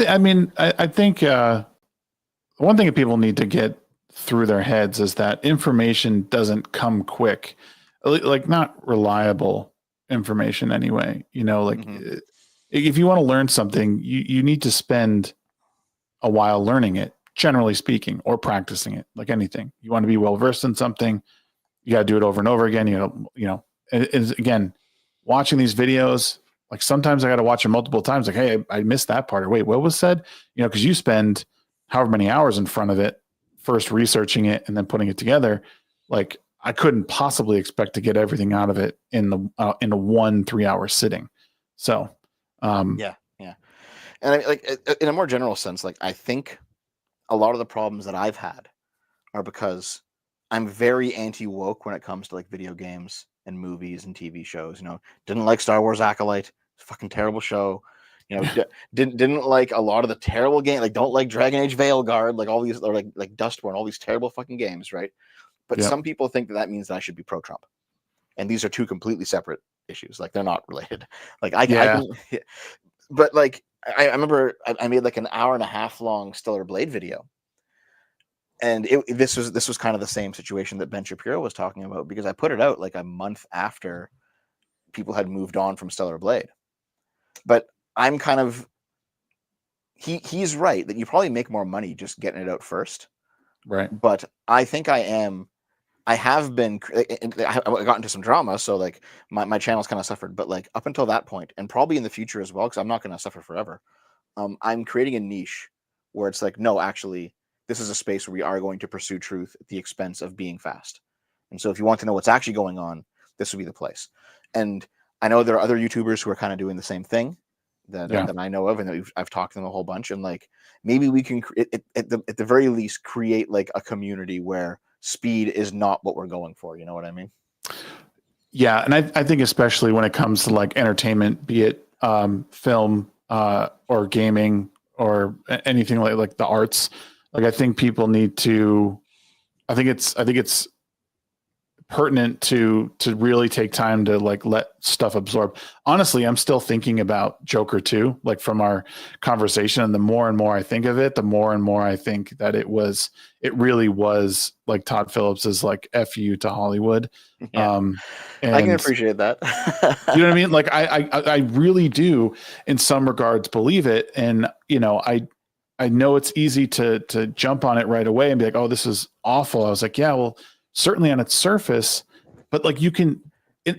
think one thing that people need to get through their heads is that information doesn't come quick, like not reliable information anyway. Like if you want to learn something, you need to spend a while learning it, generally speaking, or practicing it, like anything. You want to be well versed in something, you got to do it over and over again. Again, watching these videos, like sometimes I got to watch them multiple times. Like, hey, I missed that part, or wait, what was said? Because you spend however many hours in front of it, first researching it and then putting it together. Like, I couldn't possibly expect to get everything out of it in a 1-3 hour sitting. So, yeah. And like in a more general sense, like I think a lot of the problems that I've had are because I'm very anti-woke when it comes to like video games and movies and TV shows. Didn't like Star Wars Acolyte, fucking terrible show. Didn't like a lot of the terrible game. Like don't like Dragon Age Veilguard, like all these, or like Dustborn, all these terrible fucking games, right? But some people think that means that I should be pro-Trump, and these are 2 completely separate issues. Like they're not related. Like I can, but like I remember I made like an 1.5 hour long Stellar Blade video. And this was kind of the same situation that Ben Shapiro was talking about, because I put it out like a month after people had moved on from Stellar Blade. But I'm kind of he's right that you probably make more money just getting it out first. right. But I think I have been, I got into some drama, so like my channel's kind of suffered. But like up until that point, and probably in the future as well, because I'm not going to suffer forever, I'm creating a niche where it's like, no, actually, this is a space where we are going to pursue truth at the expense of being fast. And so if you want to know what's actually going on, this would be the place. And I know there are other YouTubers who are kind of doing the same thing that I know of, and I've talked to them a whole bunch. And like, maybe we can at the very least create like a community where speed is not what we're going for. You know what I mean? Yeah. And I think especially when it comes to like entertainment, be it film or gaming or anything like the arts, like I think people need to, I think it's pertinent to really take time to like let stuff absorb. Honestly, I'm still thinking about Joker 2, like from our conversation, and the more and more I think of it, the more and more I think that it really was like Todd Phillips's like FU to Hollywood. Yeah. And I can appreciate that. you know what I mean? Like I really do in some regards believe it. And I know it's easy to jump on it right away and be like, oh, this is awful. I was like, yeah, well, certainly on its surface, but like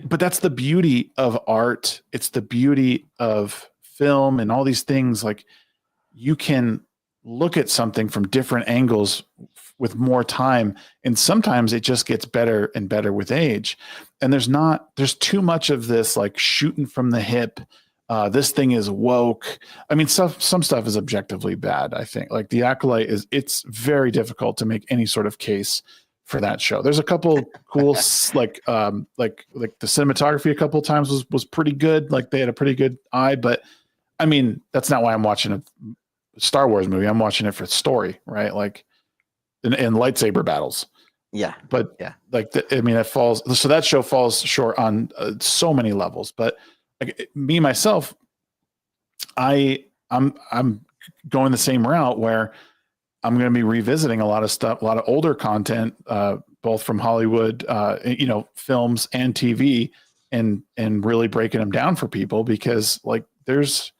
but that's the beauty of art. It's the beauty of film and all these things. Like you can look at something from different angles with more time. And sometimes it just gets better and better with age. And there's too much of this like shooting from the hip, This thing is woke. I mean, some stuff is objectively bad. I think like The Acolyte it's very difficult to make any sort of case for that show. There's a couple cool like the cinematography a couple of times was pretty good. Like they had a pretty good eye, but I mean, that's not why I'm watching a Star Wars movie. I'm watching it for story, right? Like in lightsaber battles. Yeah. But yeah, like I mean, that show falls short on so many levels. But like me myself, I'm going the same route where I'm going to be revisiting a lot of stuff, a lot of older content, both from Hollywood, films and TV, and really breaking them down for people, because like there's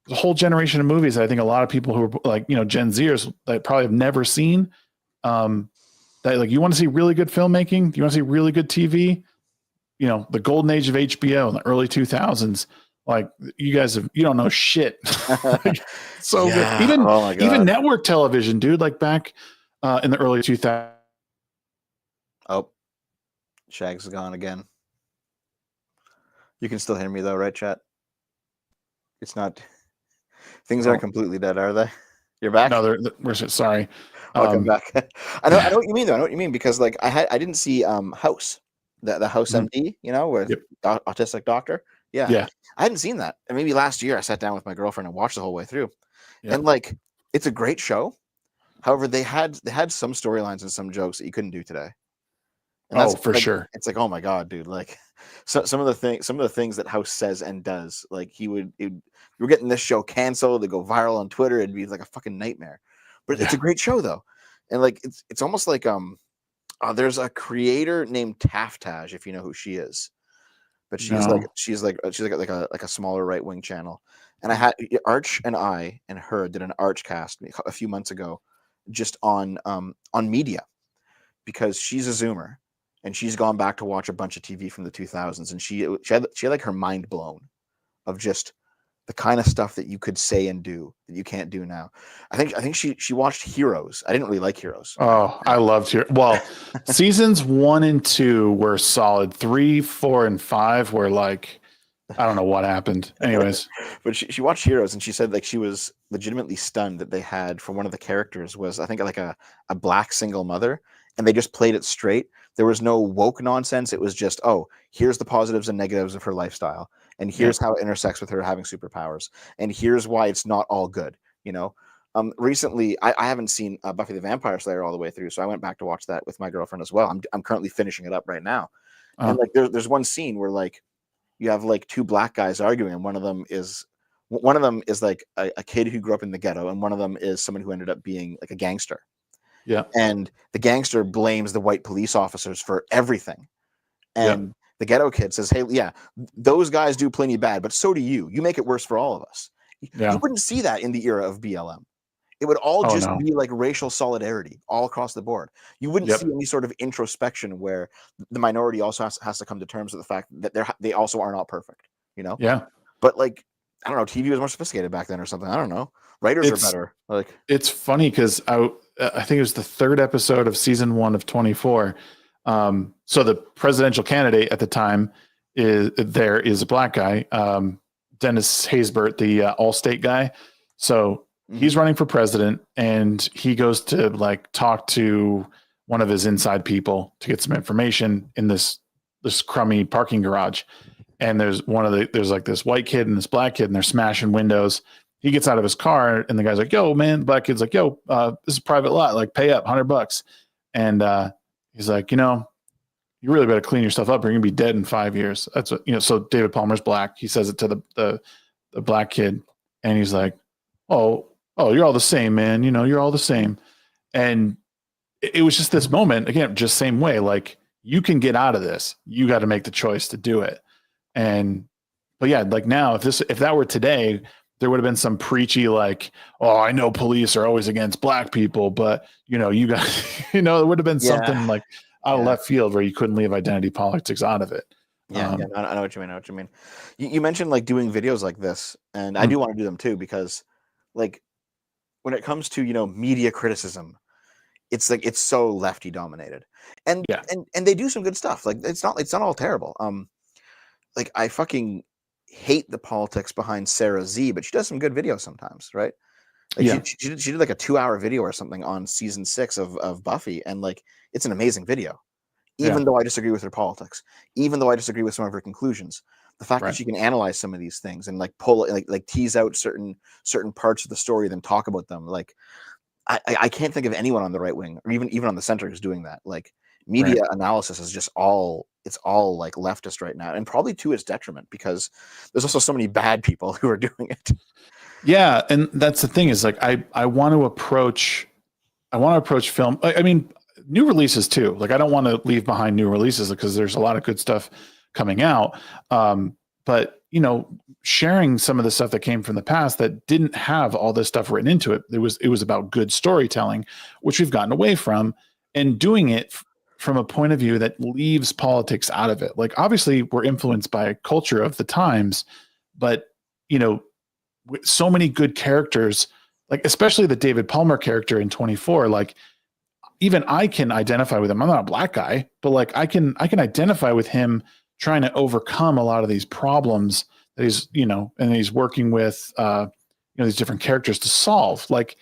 a whole generation of movies that I think a lot of people who are like, Gen Zers that probably have never seen, that like, you want to see really good filmmaking, you want to see really good TV, the golden age of HBO in the early 2000s. Like you don't know shit. Like, so good. Even network television, dude, like back in the early 2000s. Oh, Shag's gone again. You can still hear me though, right, chat? It's not. Things aren't completely dead, are they? You're back. No, we're sorry. Welcome back. I know what you mean though. I know what you mean, because like I didn't see House, the House MD, with autistic doctor. Yeah. I hadn't seen that. And maybe last year I sat down with my girlfriend and watched the whole way through. Yep. And like, it's a great show. However, they had some storylines and some jokes that you couldn't do today. And that's for sure. It's like, oh my God, dude. Like some of the things that House says and does, like you were getting this show canceled, to go viral on Twitter, it'd be like a fucking nightmare. But it's a great show though. And like, it's almost like, there's a creator named Taftage, if you know who she is. But she's like a smaller right wing channel, and I had Arch and her did an Arch cast a few months ago, just on media, because she's a Zoomer, and she's gone back to watch a bunch of TV from the 2000s, and she had like her mind blown of just the kind of stuff that you could say and do that you can't do now. I think she watched Heroes. I didn't really like Heroes. Oh, I loved Heroes. Well, seasons 1 and 2 were solid. 3, 4, and 5 were like, I don't know what happened. Anyways, but she watched Heroes, and she said like she was legitimately stunned that they had, for one of the characters was, I think, like a black single mother, and they just played it straight. There was no woke nonsense. It was just, here's the positives and negatives of her lifestyle, and here's how it intersects with her having superpowers, and here's why it's not all good. Recently I haven't seen Buffy the Vampire Slayer all the way through, so I went back to watch that with my girlfriend as well. I'm currently finishing it up right now. And like there's one scene where like you have like two black guys arguing, and one of them is like a kid who grew up in the ghetto, and one of them is someone who ended up being like a gangster. Yeah. And the gangster blames the white police officers for everything. And the ghetto kid says, hey, yeah, those guys do plenty bad, but so do you. You make it worse for all of us. Yeah. You wouldn't see that in the era of BLM. It would all be like racial solidarity all across the board. You wouldn't see any sort of introspection where the minority also has to come to terms with the fact that they also are not perfect, Yeah. But like, I don't know, TV was more sophisticated back then or something. I don't know. Writers are better. Like, it's funny because I think it was the 3rd episode of season 1 of 24. So the presidential candidate at the time is a black guy, Dennis Haysbert, the Allstate guy. So he's running for president, and he goes to like talk to one of his inside people to get some information in this crummy parking garage. And there's like this white kid and this black kid, and they're smashing windows. He gets out of his car, and the guy's like, yo, man, the black kid's like, yo, this is a private lot, like pay up $100. And he's like, you really better clean yourself up, or you're gonna be dead in 5 years. That's what, so David Palmer's black. He says it to the black kid, and he's like, oh, you're all the same, man. You're all the same. And it was just this moment, again, just same way, like, you can get out of this. You got to make the choice to do it. But yeah, like now, if that were today, there would have been some preachy, like, oh, I know police are always against black people, but you got, it would have been something like out of left field where you couldn't leave identity politics out of it. I know what you mean. You mentioned like doing videos like this, and I do want to do them too, because like when it comes to, media criticism, it's like, it's so lefty dominated, and they do some good stuff. Like it's not all terrible. Like I fucking hate the politics behind Sarah Z, but she does some good videos sometimes, right? Like Yeah. she did like a 2-hour video or something on season 6 of Buffy, and like it's an amazing video. Even though I disagree with her politics, even though I disagree with some of her conclusions, the fact that she can analyze some of these things and like pull like tease out certain parts of the story, then talk about them. Like I can't think of anyone on the right wing or even on the center who's doing that. Like media analysis is just all like leftist right now, and probably to its detriment because there's also so many bad people who are doing it. Yeah, and that's the thing is like I want to approach film. I mean, new releases too. Like I don't want to leave behind new releases because there's a lot of good stuff coming out. But you know, sharing some of the stuff that came from the past that didn't have all this stuff written into it. It was about good storytelling, which we've gotten away from, and doing it from a point of view that leaves politics out of it. Like obviously we're influenced by culture of the times, but you know, with so many good characters, like especially the David Palmer character in 24, like even I can identify with him. I'm not a black guy, but like I can identify with him trying to overcome a lot of these problems that he's, you know, and he's working with, you know, these different characters to solve. Like,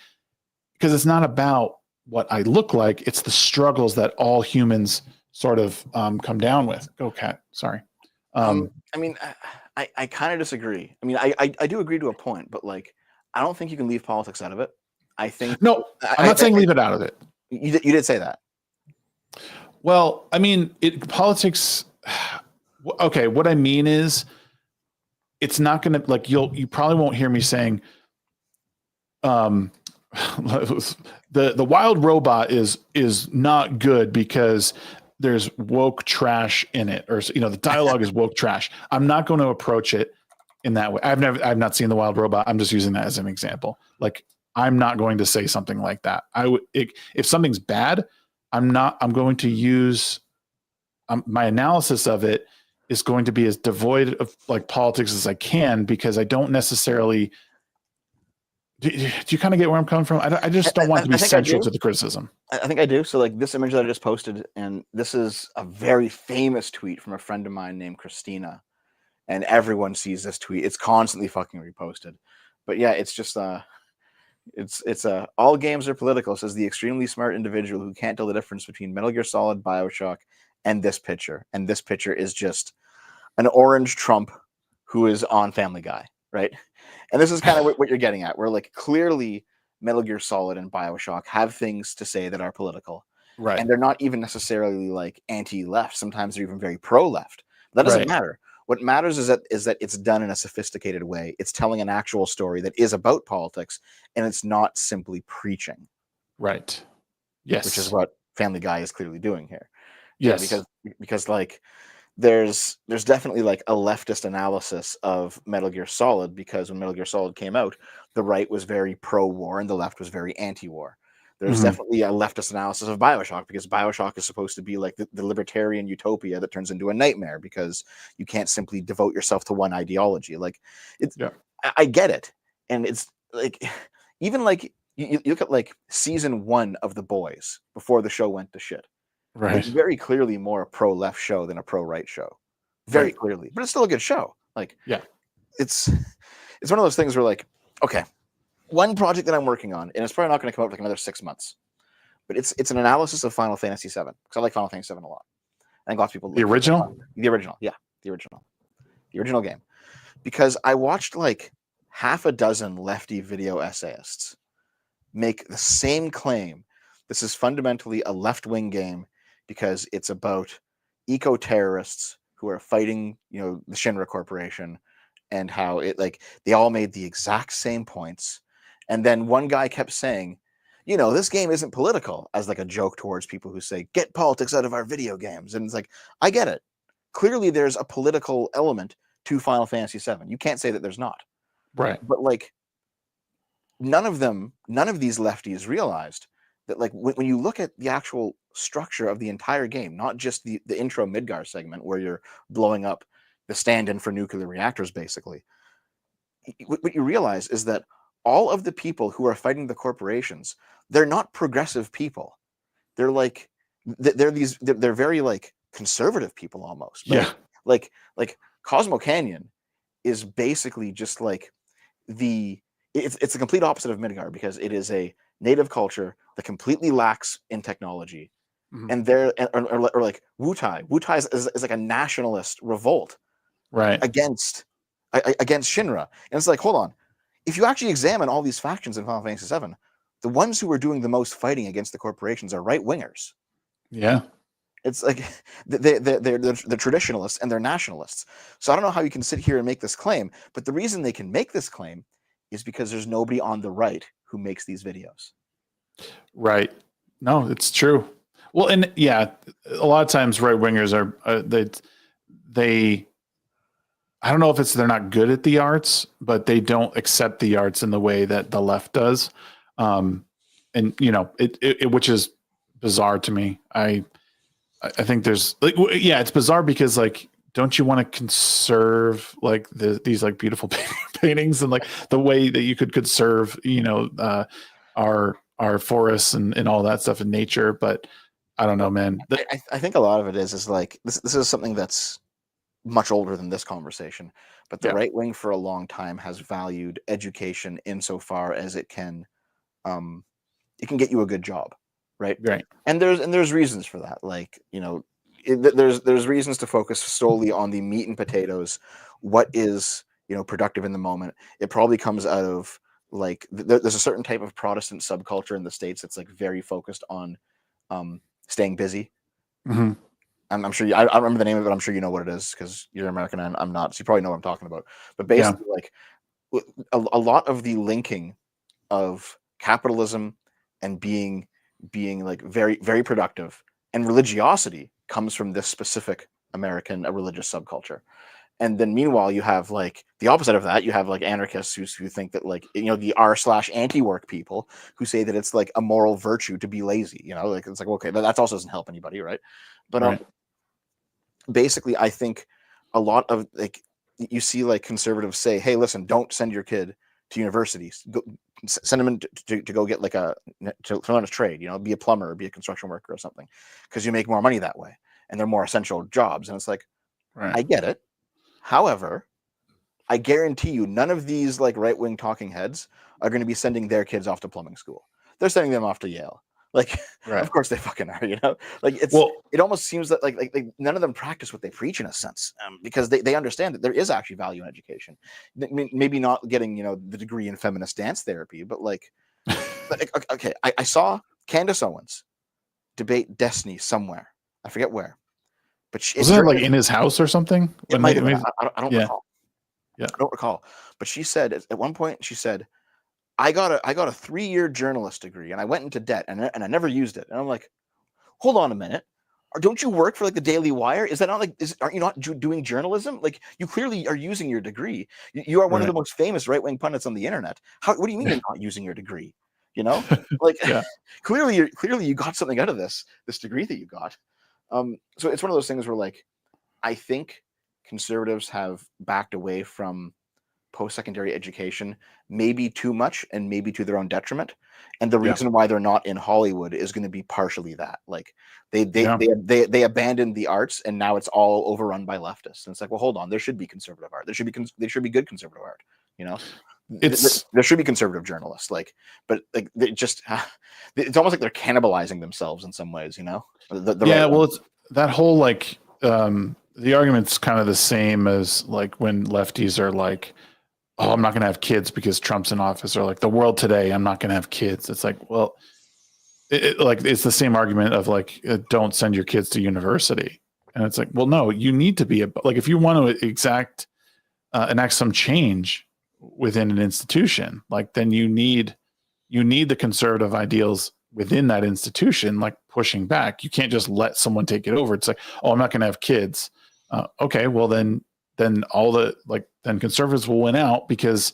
because it's not about what I look like; it's the struggles that all humans sort of come down with. Go, Cat. Sorry. I mean, I kind of disagree. I mean, I do agree to a point, but like, I don't think you can leave politics out of it. I think no, I'm not saying leave it out of it. You did say that. Well, I mean, politics. Okay, what I mean is, it's not going to like you probably won't hear me saying, the wild robot is not good because there's woke trash in it, or you know, the dialogue is woke trash. I'm not going to approach it in that way. I've not seen the wild robot. I'm just using that as an example. Like I'm not going to say something like that. If something's bad, I'm going to use my analysis of it is going to be as devoid of like politics as I can, because I don't necessarily. Do you kind of get where I'm coming from? I just don't want to be central to the criticism. I think I do. So like this image that I just posted, and this is a very famous tweet from a friend of mine named Christina, and everyone sees this tweet. It's constantly fucking reposted. But yeah, it's just it's all games are political, says the extremely smart individual who can't tell the difference between Metal Gear Solid, BioShock, and this picture. And this picture is just an orange Trump who is on Family Guy, right? And this is kind of what you're getting at. Where like clearly Metal Gear Solid and BioShock have things to say that are political. Right. And they're not even necessarily like anti-left. Sometimes they're even very pro-left. That doesn't matter. What matters is that it's done in a sophisticated way. It's telling an actual story that is about politics, and it's not simply preaching. Right. Yes. Which is what Family Guy is clearly doing here. Yes. Yeah, because like there's definitely like a leftist analysis of Metal Gear Solid, because when Metal Gear Solid came out, the right was very pro-war and the left was very anti-war. There's definitely a leftist analysis of BioShock, because BioShock is supposed to be like the libertarian utopia that turns into a nightmare because you can't simply devote yourself to one ideology. Like it's, I get it. And it's like, even like you look at like season 1 of The Boys before the show went to shit. Right. It's very clearly more a pro-left show than a pro-right show. Very clearly. But it's still a good show. Like, yeah, it's one of those things where like, okay, one project that I'm working on, and it's probably not going to come out for like another 6 months, but it's an analysis of Final Fantasy VII, because I like Final Fantasy VII a lot. I think lots of people the original, yeah, the original game, because I watched like half a dozen lefty video essayists make the same claim. This is fundamentally a left-wing game because it's about eco-terrorists who are fighting, you know, the Shinra Corporation, and how it like they all made the exact same points. And then one guy kept saying, you know, this game isn't political, as like a joke towards people who say, get politics out of our video games. And it's like, I get it. Clearly there's a political element to Final Fantasy VII. You can't say that there's not. Right. But like, none of these lefties realized that like when you look at the actual structure of the entire game, not just the intro Midgar segment where you're blowing up the stand-in for nuclear reactors, basically, what you realize is that all of the people who are fighting the corporations, they're not progressive people. They're like, they're very like conservative people almost. Yeah. Like Cosmo Canyon is basically just like it's the complete opposite of Midgard, because it is a native culture that completely lacks in technology. Mhm. And they're or like Wutai. Wutai is like a nationalist revolt Right. against Shinra. And it's like, hold on. If you actually examine all these factions in Final Fantasy VII, the ones who are doing the most fighting against the corporations are right wingers. Yeah. It's like they're traditionalists and they're nationalists. So I don't know how you can sit here and make this claim, but the reason they can make this claim is because there's nobody on the right who makes these videos. Right. No, it's true. Well, and yeah, a lot of times right wingers are they. I don't know if it's they're not good at the arts, but they don't accept the arts in the way that the left does, and you know it which is bizarre to me. I think there's like yeah, it's bizarre because like don't you want to conserve like these like beautiful paintings and like the way that you could conserve our forests and all that stuff in nature, but I don't know, man. I think a lot of it is like this is something that's much older than this conversation, but the right wing for a long time has valued education insofar as it can get you a good job, right? Right. And there's reasons for that. Like, there's reasons to focus solely on the meat and potatoes. What is productive in the moment? It probably comes out of like there's a certain type of Protestant subculture in the States that's like very focused on staying busy. Mm-hmm. I'm sure I don't remember the name of it. I'm sure you know what it is because you're American and I'm not, so you probably know what I'm talking about. But basically, like a lot of the linking of capitalism and being like very, very productive and religiosity comes from this specific American religious subculture. And then meanwhile, you have like the opposite of that. You have like anarchists who think that like the r/anti-work people who say that it's like a moral virtue to be lazy. Like it's like, okay, that also doesn't help anybody, right? But basically, I think a lot of like you see like conservatives say, hey, listen, don't send your kid to universities. Go, send them to go get like to learn a trade, be a plumber or be a construction worker or something, because you make more money that way and they're more essential jobs. And it's like, I get it. However, I guarantee you none of these like right-wing talking heads are going to be sending their kids off to plumbing school. They're sending them off to Yale. Like, of course they fucking are, like it almost seems that like none of them practice what they preach in a sense, because they understand that there is actually value in education. Maybe not getting, the degree in feminist dance therapy, but like, okay. I saw Candace Owens debate Destiny somewhere. I forget where, but was it like in his house or something? It might have been. I don't recall. Yeah. I don't recall. But she said at one point, she said, I got a 3-year journalist degree and I went into debt and I never used it. And I'm like, hold on a minute. Don't you work for like the Daily Wire? Is that not like, aren't you not doing journalism? Like you clearly are using your degree. You are one of the most famous right-wing pundits on the internet. What do you mean you're not using your degree? Like clearly you got something out of this degree that you got. So it's one of those things where like, I think conservatives have backed away from post-secondary education, maybe too much and maybe to their own detriment. And the reason why they're not in Hollywood is going to be partially that. Like they abandoned the arts and now it's all overrun by leftists. And it's like, well, hold on, there should be conservative art. There should be good conservative art. There should be conservative journalists. Like, but like they just it's almost like they're cannibalizing themselves in some ways. It's that whole like the argument's kind of the same as like when lefties are like, oh, I'm not going to have kids because Trump's in office, or like the world today, I'm not going to have kids. It's like, well, it's the same argument of like, don't send your kids to university. And it's like, well, no, you need to be like, if you want to enact some change within an institution, like then you need the conservative ideals within that institution, like pushing back. You can't just let someone take it over. It's like, oh, I'm not going to have kids. Okay, well then all the then conservatives will win out because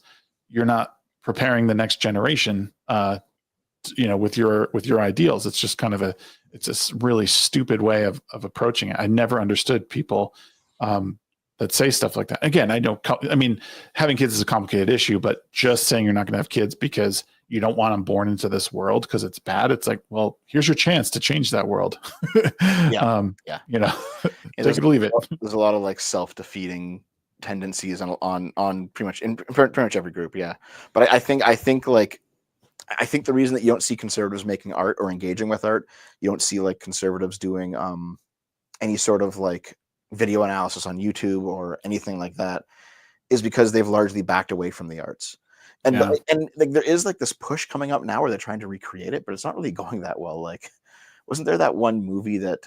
you're not preparing the next generation with your ideals. It's just kind of it's a really stupid way of approaching it. I never understood people that say stuff like that. Again, I mean, having kids is a complicated issue, but just saying you're not going to have kids because you don't want them born into this world because it's bad. It's like, well, here's your chance to change that world. Take it or leave it. There's a lot of like self-defeating tendencies on pretty much every group. Yeah, but I think the reason that you don't see conservatives making art or engaging with art, you don't see like conservatives doing any sort of like video analysis on YouTube or anything like that, is because they've largely backed away from the arts. And like there is like this push coming up now where they're trying to recreate it, but it's not really going that well. Like, wasn't there that one movie that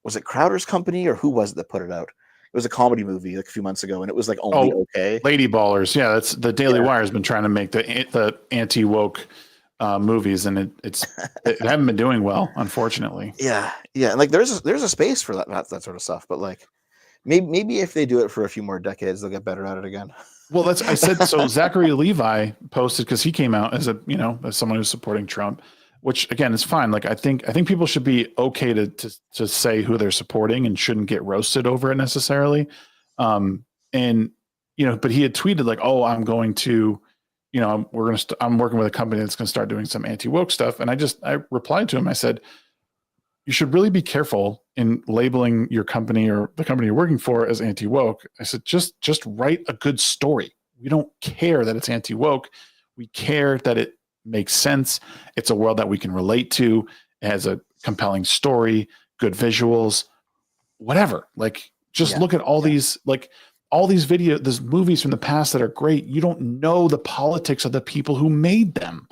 was it Crowder's Company or who was it that put it out? It was a comedy movie like a few months ago, and it was like only okay. Lady Ballers, yeah. That's the Daily Wire has been trying to make the anti-woke movies, and it haven't been doing well, unfortunately. Yeah. And like there's a space for that sort of stuff, but like maybe if they do it for a few more decades, they'll get better at it again. Well, I said so. Zachary Levi posted because he came out as as someone who's supporting Trump, which again is fine. Like I think people should be okay to say who they're supporting and shouldn't get roasted over it necessarily. But he had tweeted like, "Oh, I'm going to, I'm working with a company that's going to start doing some anti-woke stuff." And I replied to him. I said, "You should really be careful in labeling your company or the company you're working for as anti-woke." I said, just write a good story. We don't care that it's anti-woke. We care that it makes sense. It's a world that we can relate to. It has a compelling story, good visuals, whatever. Like, just look at all these these movies from the past that are great. You don't know the politics of the people who made them.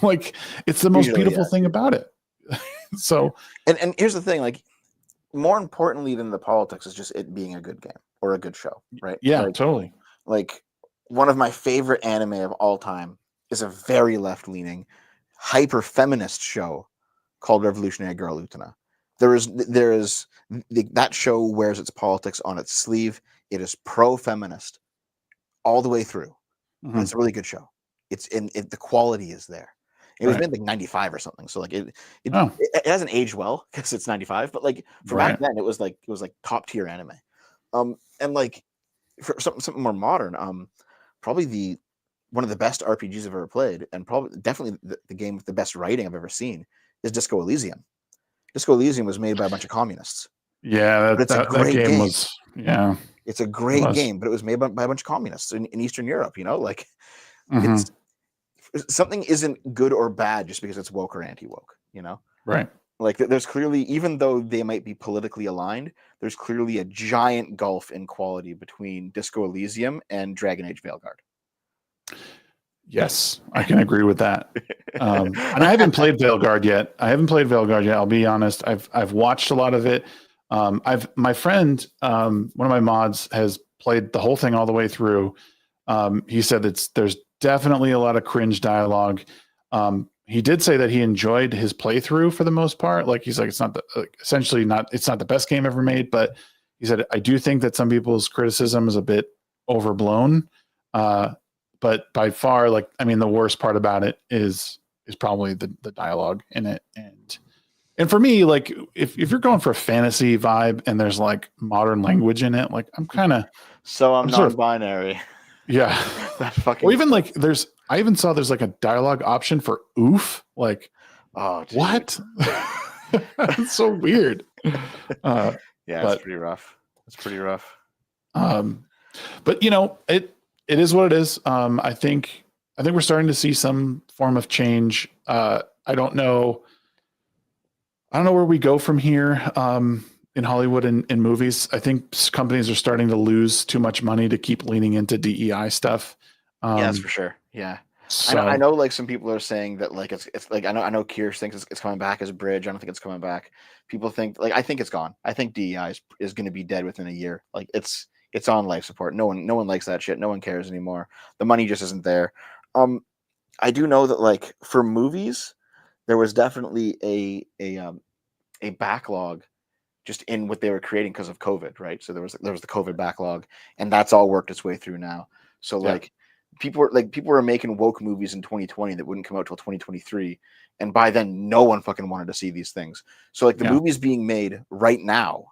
Like, it's the most beautiful thing about it. So, and here's the thing, like, more importantly than the politics is just it being a good game or a good show, right? Yeah, totally. Like, one of my favorite anime of all time is a very left-leaning, hyper-feminist show called Revolutionary Girl Utena. There is that show wears its politics on its sleeve. It is pro-feminist all the way through. Mm-hmm. It's a really good show. The quality is there. It was made like 95 or something. So like it hasn't aged well because it's 95, but like for back then it was like top tier anime. And like for something more modern, probably one of the best RPGs I've ever played, and definitely the game with the best writing I've ever seen is Disco Elysium. Disco Elysium was made by a bunch of communists. Yeah, that game was It's a great game, but it was made by a bunch of communists in Eastern Europe, like it's something isn't good or bad just because it's woke or anti-woke, Right. Like there's clearly, even though they might be politically aligned, there's clearly a giant gulf in quality between Disco Elysium and Dragon Age Veilguard. Yes, I can agree with that. And I haven't played Veilguard yet. I'll be honest. I've watched a lot of it. My friend, one of my mods, has played the whole thing all the way through. He said there's definitely a lot of cringe dialogue. He did say that he enjoyed his playthrough for the most part. Like, he's like, it's not the best game ever made, but he said, I do think that some people's criticism is a bit overblown. But by far, the worst part about it is probably the dialogue in it. And for me, like, if you're going for a fantasy vibe and there's like modern language in it, like I'm non-binary. Yeah. That fucking. Or even like I even saw there's like a dialogue option for oof. Like, oh, dude. What? It's so weird. It's pretty rough. But it is what it is. I think we're starting to see some form of change. I don't know where we go from here in Hollywood and in movies. I think companies are starting to lose too much money to keep leaning into DEI stuff. That's for sure. Yeah. So, I know like some people are saying that like it's like I know Keir thinks it's coming back as a bridge. I don't think it's coming back. People think I think it's gone. I think DEI is going to be dead within a year. Like it's on life support. No one likes that shit. No one cares anymore. The money just isn't there. I do know that like for movies, there was definitely a backlog just in what they were creating because of COVID, right? So there was the COVID backlog, and that's all worked its way through now. So like people were making woke movies in 2020 that wouldn't come out till 2023, and by then no one fucking wanted to see these things. So like the movies being made right now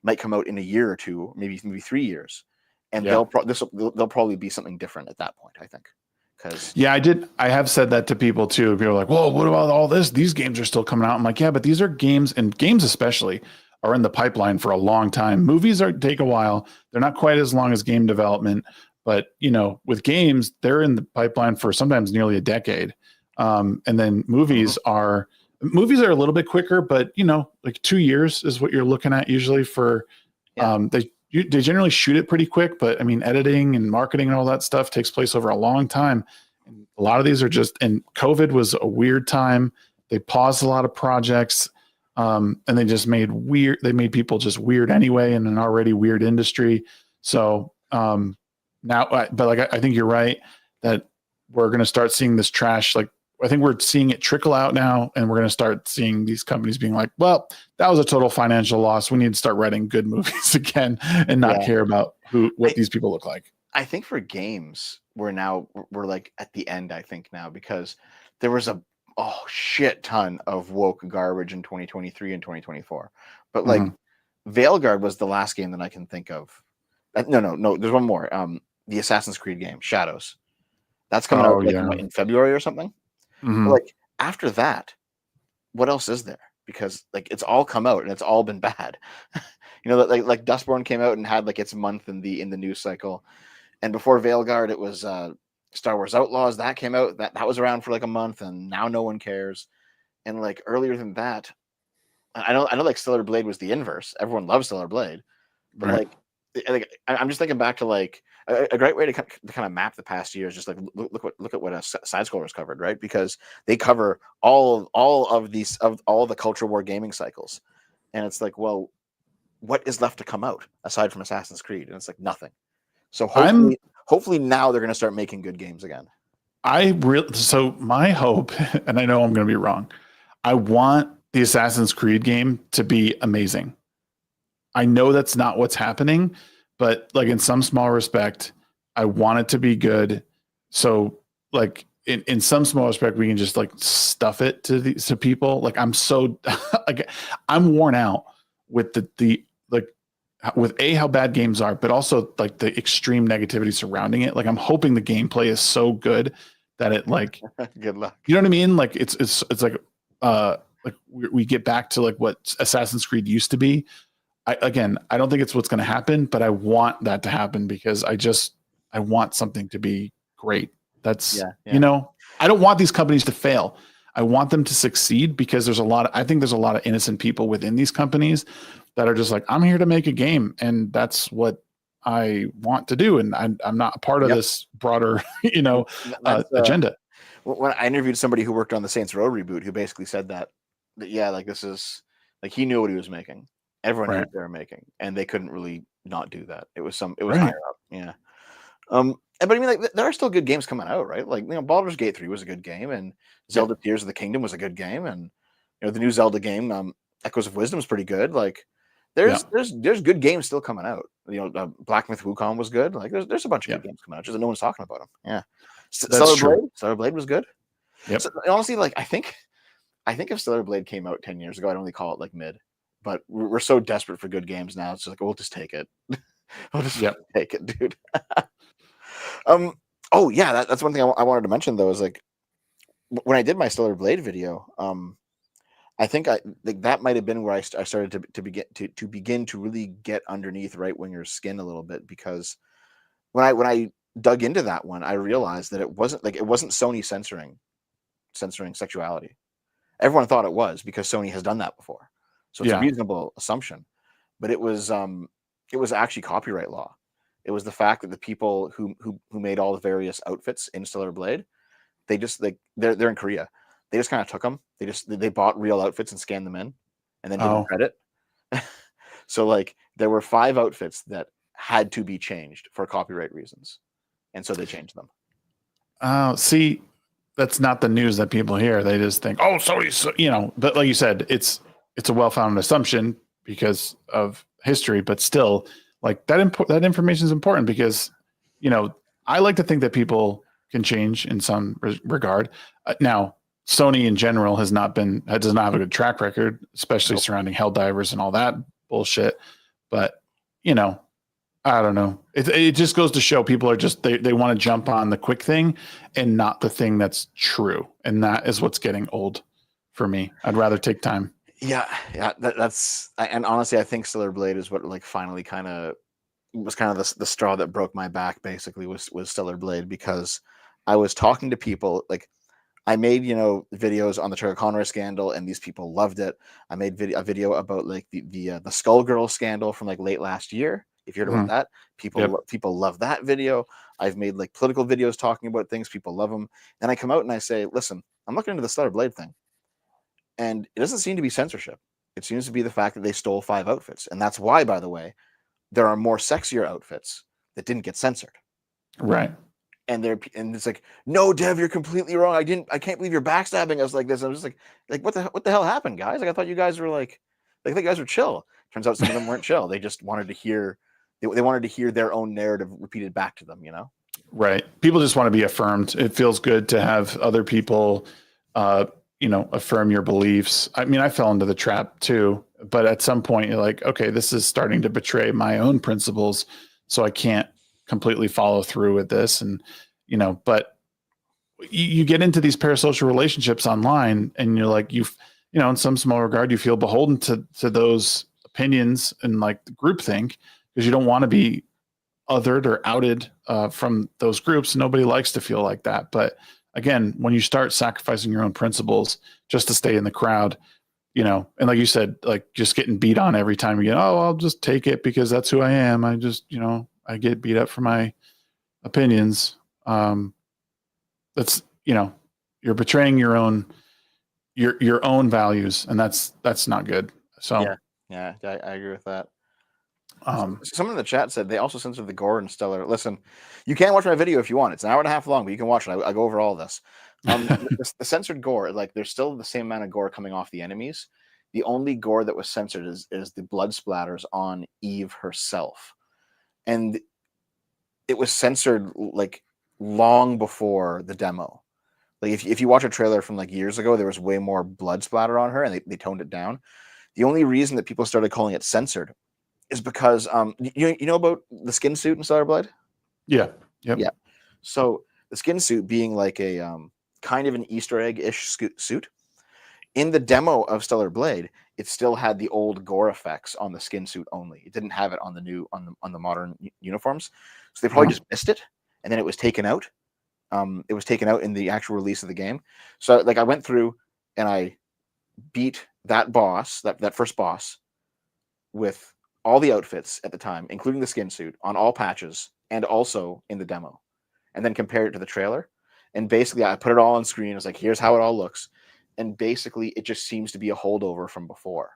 might come out in a year or two, maybe 3 years, and they'll probably be something different at that point, I think. I have said that to people too. People are like, "Whoa, what about all this? These games are still coming out." I'm like, "Yeah, but these are games, and games especially are in the pipeline for a long time. Movies take a while. They're not quite as long as game development, but with games, they're in the pipeline for sometimes nearly a decade. And then movies are a little bit quicker, but like 2 years is what you're looking at usually for. They generally shoot it pretty quick, but I mean, editing and marketing and all that stuff takes place over a long time. And a lot of these are and COVID was a weird time. They paused a lot of projects. And they just made people just weird anyway in an already weird industry. So now, but like I think you're right that we're going to start seeing this trash. Like I think we're seeing it trickle out now, and we're going to start seeing these companies being like, "Well, that was a total financial loss. We need to start writing good movies again and not care about what these people look like." I think for games, we're like at the end. I think now because there was a shit ton of woke garbage in 2023 and 2024, but like Veilguard was the last game that I can think of. No, there's one more. The Assassin's Creed game, Shadows. That's coming out in February or something. But like after that, what else is there? Because like it's all come out and it's all been bad. Like Dustborn came out and had like its month in the news cycle, and before Veilguard, it was Star Wars Outlaws that came out. That was around for like a month, and now no one cares. And like earlier than that, I know like Stellar Blade was the inverse. Everyone loves Stellar Blade, but like I'm just thinking back to like a great way to kind of map the past year is just like look at what a side scrollers covered, right? Because they cover all of the culture war gaming cycles, and it's like, well, what is left to come out aside from Assassin's Creed? And it's like nothing. So hopefully now they're going to start making good games again. So my hope, and I know I'm going to be wrong, I want the Assassin's Creed game to be amazing. I know that's not what's happening, but like in some small respect, I want it to be good. So like in some small respect, we can just like stuff it to people. Like I'm so like I'm worn out with the with how bad games are, but also like the extreme negativity surrounding it. Like I'm hoping the gameplay is so good that it like good luck. You know what I mean? Like it's like we get back to like what Assassin's Creed used to be. I don't think it's what's going to happen, but I want that to happen because I want something to be great. That's I don't want these companies to fail. I want them to succeed because I think there's a lot of innocent people within these companies that are just like, I'm here to make a game and that's what I want to do. And I'm not a part of this broader, agenda. When I interviewed somebody who worked on the Saints Row reboot, who basically said that like this is like, he knew what he was making. Everyone knew what they were making, and they couldn't really not do that. It was higher up. Yeah. But I mean, like there are still good games coming out, right? Like, Baldur's Gate 3 was a good game, and Zelda Tears of the Kingdom was a good game, and the new Zelda game, Echoes of Wisdom is pretty good. Like there's good games still coming out. Black Myth Wukong was good. Like there's a bunch of good games coming out, just that no one's talking about them. Yeah. Stellar Blade was good. Yep. So, honestly, like I think if Stellar Blade came out 10 years ago, I'd only call it like mid. But we're so desperate for good games now. It's just like, we'll just take it. We'll just take it, dude. Oh yeah, that's one thing I wanted to mention though, is like when I did my Stellar Blade video, I think that might have been where I started to begin to really get underneath right winger's skin a little bit, because when I dug into that one, I realized that it wasn't Sony censoring sexuality. Everyone thought it was because Sony has done that before. So it's a reasonable assumption, but it was actually copyright law. It was the fact that the people who made all the various outfits in Stellar Blade, they just they're in Korea. They just kind of took them. They bought real outfits and scanned them in, and then didn't credit. So like there were 5 outfits that had to be changed for copyright reasons, and so they changed them. Oh, see, that's not the news that people hear. They just think, oh, so But like you said, it's a well-founded assumption because of history, but still, like that information is important because, I like to think that people can change in some regard. Now, Sony in general does not have a good track record, especially surrounding Helldivers and all that bullshit. But, I don't know. It just goes to show people are just, they want to jump on the quick thing and not the thing that's true. And that is what's getting old for me. I'd rather take time. Yeah, and honestly, I think Stellar Blade is what like finally kind of was kind of the straw that broke my back. Basically, was Stellar Blade, because I was talking to people like I made videos on the Trigger Conroy scandal, and these people loved it. I made a video about like the Skullgirl scandal from like late last year. If you heard about Mhm. that, Yep. people love that video. I've made like political videos talking about things. People love them. Then I come out and I say, listen, I'm looking into the Stellar Blade thing. And it doesn't seem to be censorship. It seems to be the fact that they stole 5 outfits. And that's why, by the way, there are more sexier outfits that didn't get censored. Right. And it's like, no, Dev, you're completely wrong. I can't believe you're backstabbing us like this. I'm just like what the hell happened, guys? Like I thought you guys were like the guys were chill. Turns out some of them weren't chill. They just wanted to hear they wanted to hear their own narrative repeated back to them, Right. People just want to be affirmed. It feels good to have other people, affirm your beliefs. I mean, I fell into the trap too, but at some point you're like, okay, this is starting to betray my own principles. So I can't completely follow through with this. And, but you get into these parasocial relationships online and you're like, in some small regard, you feel beholden to those opinions and like the groupthink because you don't want to be othered or outed from those groups. Nobody likes to feel like that. But again, when you start sacrificing your own principles just to stay in the crowd, and like you said, like just getting beat on every time you get, oh, I'll just take it because that's who I am. I just, I get beat up for my opinions. That's, you're betraying your own values, and that's not good. So yeah, I agree with that. um, Someone in the chat said they also censored the gore in Stellar. Listen, you can watch my video if you want. It's an hour and a half long, but you can watch it. I go over all this. The censored gore, like there's still the same amount of gore coming off the enemies. The only gore that was censored is the blood splatters on Eve herself, and it was censored like long before the demo. Like if you watch a trailer from like years ago, there was way more blood splatter on her, and they toned it down. The only reason that people started calling it censored is because you know about the skin suit in Stellar Blade? yeah. Yep. Yeah. So the skin suit being like a kind of an Easter egg-ish suit. In the demo of Stellar Blade, it still had the old gore effects on the skin suit only. It didn't have it on the new on the modern uniforms. So they probably just missed it, and then it was taken out. It was taken out in the actual release of the game. So like I went through and I beat that boss, that first boss, with all the outfits at the time, including the skin suit, on all patches and also in the demo, and then compared it to the trailer. And basically, I put it all on screen. I was like, here's how it all looks. And basically, it just seems to be a holdover from before,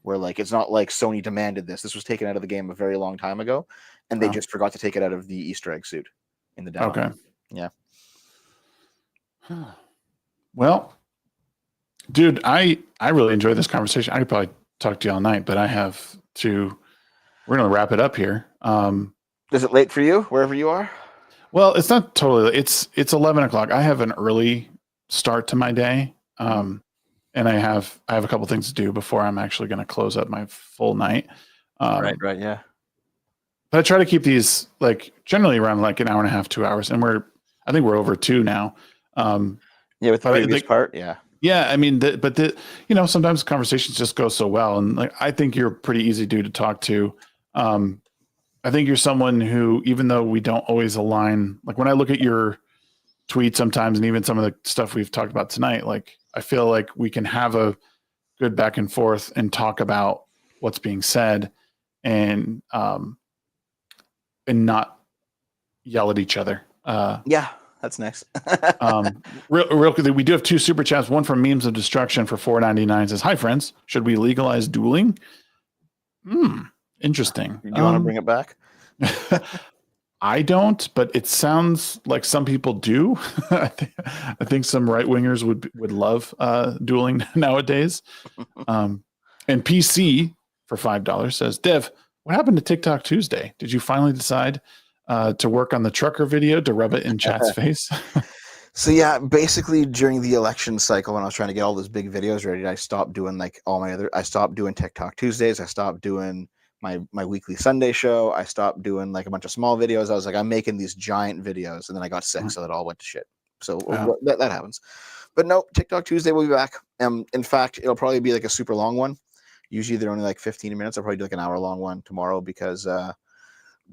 where like it's not like Sony demanded this. This was taken out of the game a very long time ago, and they just forgot to take it out of the Easter egg suit in the demo. Okay. Yeah. Well, dude, I really enjoyed this conversation. I could probably talk to you all night, but we're going to wrap it up here. Is it late for you wherever you are? Well, it's not totally. It's 11 o'clock. I have an early start to my day. And I have a couple things to do before I'm actually going to close up my full night. Right. Yeah. But I try to keep these like generally around like an hour and a half, 2 hours. And I think we're over 2 now. Yeah. With the previous part. Yeah. Yeah. I mean, sometimes conversations just go so well. And like, I think you're a pretty easy dude to talk to. I think you're someone who, even though we don't always align, like when I look at your tweets sometimes, and even some of the stuff we've talked about tonight, like I feel like we can have a good back and forth and talk about what's being said and not yell at each other. Yeah, that's nice. Real quickly, we do have 2 super chats. One from Memes of Destruction for $4.99 says, "Hi friends, should we legalize dueling?" Interesting. Do you want to bring it back? I don't, but it sounds like some people do. I think some right wingers would love dueling nowadays. And PC for $5 says, "Dev, what happened to TikTok Tuesday? Did you finally decide to work on the trucker video to rub it in chat's face?" So yeah, basically during the election cycle, when I was trying to get all those big videos ready, I stopped doing I stopped doing TikTok Tuesdays. I stopped doing my weekly Sunday show. I stopped doing like a bunch of small videos. I was like, I'm making these giant videos, and then I got sick, so it all went to shit. So that happens. But no, TikTok Tuesday will be back. In fact, it'll probably be like a super long one. Usually they're only like 15 minutes. I'll probably do like an hour-long one tomorrow because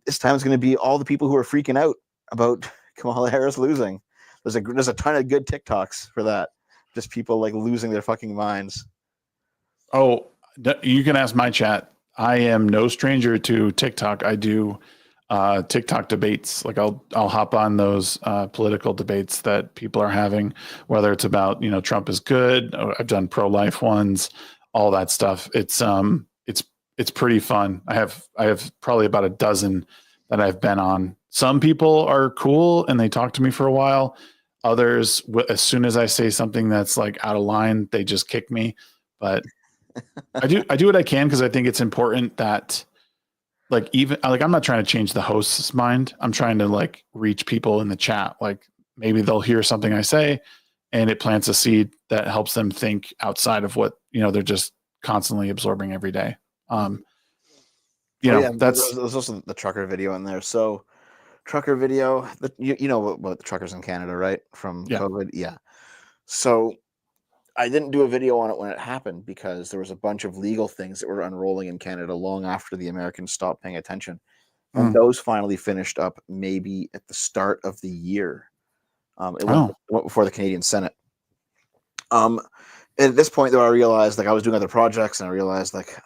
this time it's going to be all the people who are freaking out about Kamala Harris losing. There's a ton of good TikToks for that. Just people like losing their fucking minds. Oh, you can ask my chat. I am no stranger to TikTok. I do TikTok debates. Like I'll hop on those political debates that people are having, whether it's about, you know, Trump is good. I've done pro-life ones, all that stuff. It's pretty fun. I have probably about a dozen that I've been on. Some people are cool and they talk to me for a while. Others, as soon as I say something that's like out of line, they just kick me. But I do what I can because I think it's important that like I'm not trying to change the host's mind. I'm trying to like reach people in the chat. Like maybe they'll hear something I say and it plants a seed that helps them think outside of what, you know, they're just constantly absorbing every day. That's there's also the trucker video in there. So trucker video, you know what the truckers in Canada, right? From COVID. Yeah. So I didn't do a video on it when it happened because there was a bunch of legal things that were unrolling in Canada long after the Americans stopped paying attention. And those finally finished up maybe at the start of the year. It went before the Canadian Senate. At this point, though, I realized like I was doing other projects and I realized like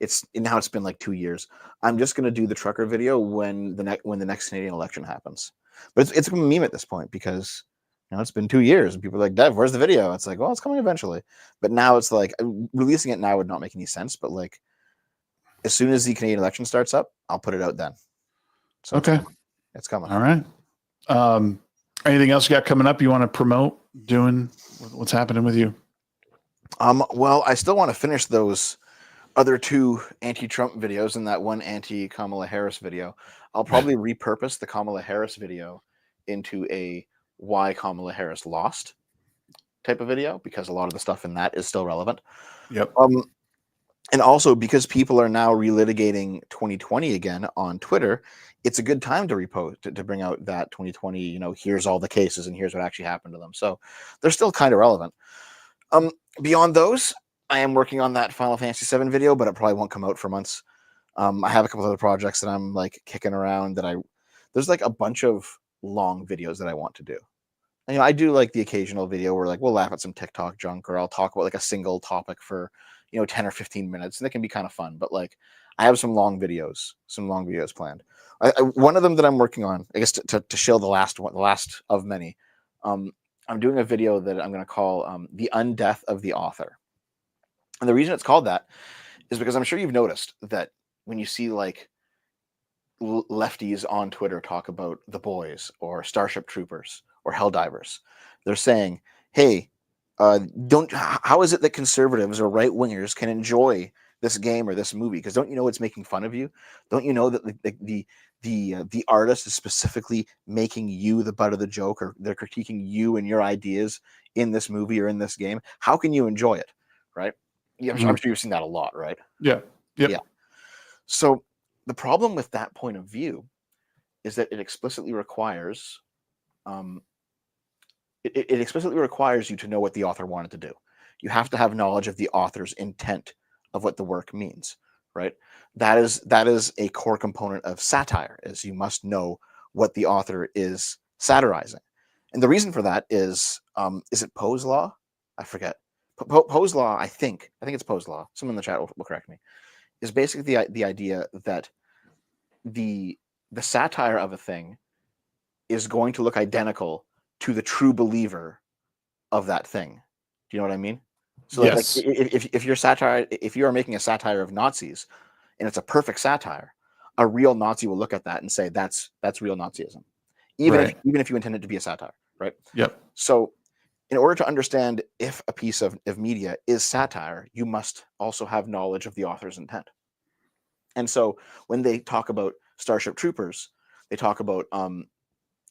it's been like 2 years. I'm just going to do the trucker video when the next Canadian election happens. But it's a meme at this point because it's been 2 years and people are like, Dev, where's the video? It's like, well, it's coming eventually. But now it's like releasing it now would not make any sense. But like as soon as the Canadian election starts up, I'll put it out then. So okay. It's coming. All right. Anything else you got coming up you want to promote doing? What's happening with you? Well, I still want to finish those other 2 anti-Trump videos and that one anti-Kamala Harris video. I'll probably repurpose the Kamala Harris video into a why Kamala Harris lost type of video because a lot of the stuff in that is still relevant. Yep. And also because people are now relitigating 2020 again on Twitter, it's a good time to repost to bring out that 2020, here's all the cases and here's what actually happened to them. So they're still kind of relevant. Beyond those, I am working on that Final Fantasy VII video, but it probably won't come out for months. I have a couple other projects that I'm like kicking around there's like a bunch of long videos that I want to do. And, I do like the occasional video where like we'll laugh at some TikTok junk or I'll talk about like a single topic for 10 or 15 minutes and it can be kind of fun. But like I have some long videos planned. One of them that I'm working on, I guess to show the last of many. I'm doing a video that I'm going to call The Undeath of the Author. And the reason it's called that is because I'm sure you've noticed that when you see like lefties on Twitter talk about The Boys or Starship Troopers or Helldivers, they're saying, hey, how is it that conservatives or right wingers can enjoy this game or this movie? Because don't you know it's making fun of you? Don't you know that the artist is specifically making you the butt of the joke, or they're critiquing you and your ideas in this movie or in this game? How can you enjoy it, right? Yeah, I'm sure you've seen that a lot, right? Yeah. Yep. Yeah. So the problem with that point of view is that it explicitly requires it explicitly requires you to know what the author wanted to do. You have to have knowledge of the author's intent of what the work means, right? That is a core component of satire, is you must know what the author is satirizing. And the reason for that is it Poe's law? I forget. Poe's law, I think it's Poe's law. Someone in the chat will correct me. Is basically the idea that the satire of a thing is going to look identical to the true believer of that thing. Do you know what I mean? So yes. like if you are making a satire of Nazis and it's a perfect satire, a real Nazi will look at that and say that's real Nazism, even if you intend it to be a satire, right? Yep. So in order to understand if a piece of media is satire, you must also have knowledge of the author's intent. And so when they talk about Starship Troopers, they talk about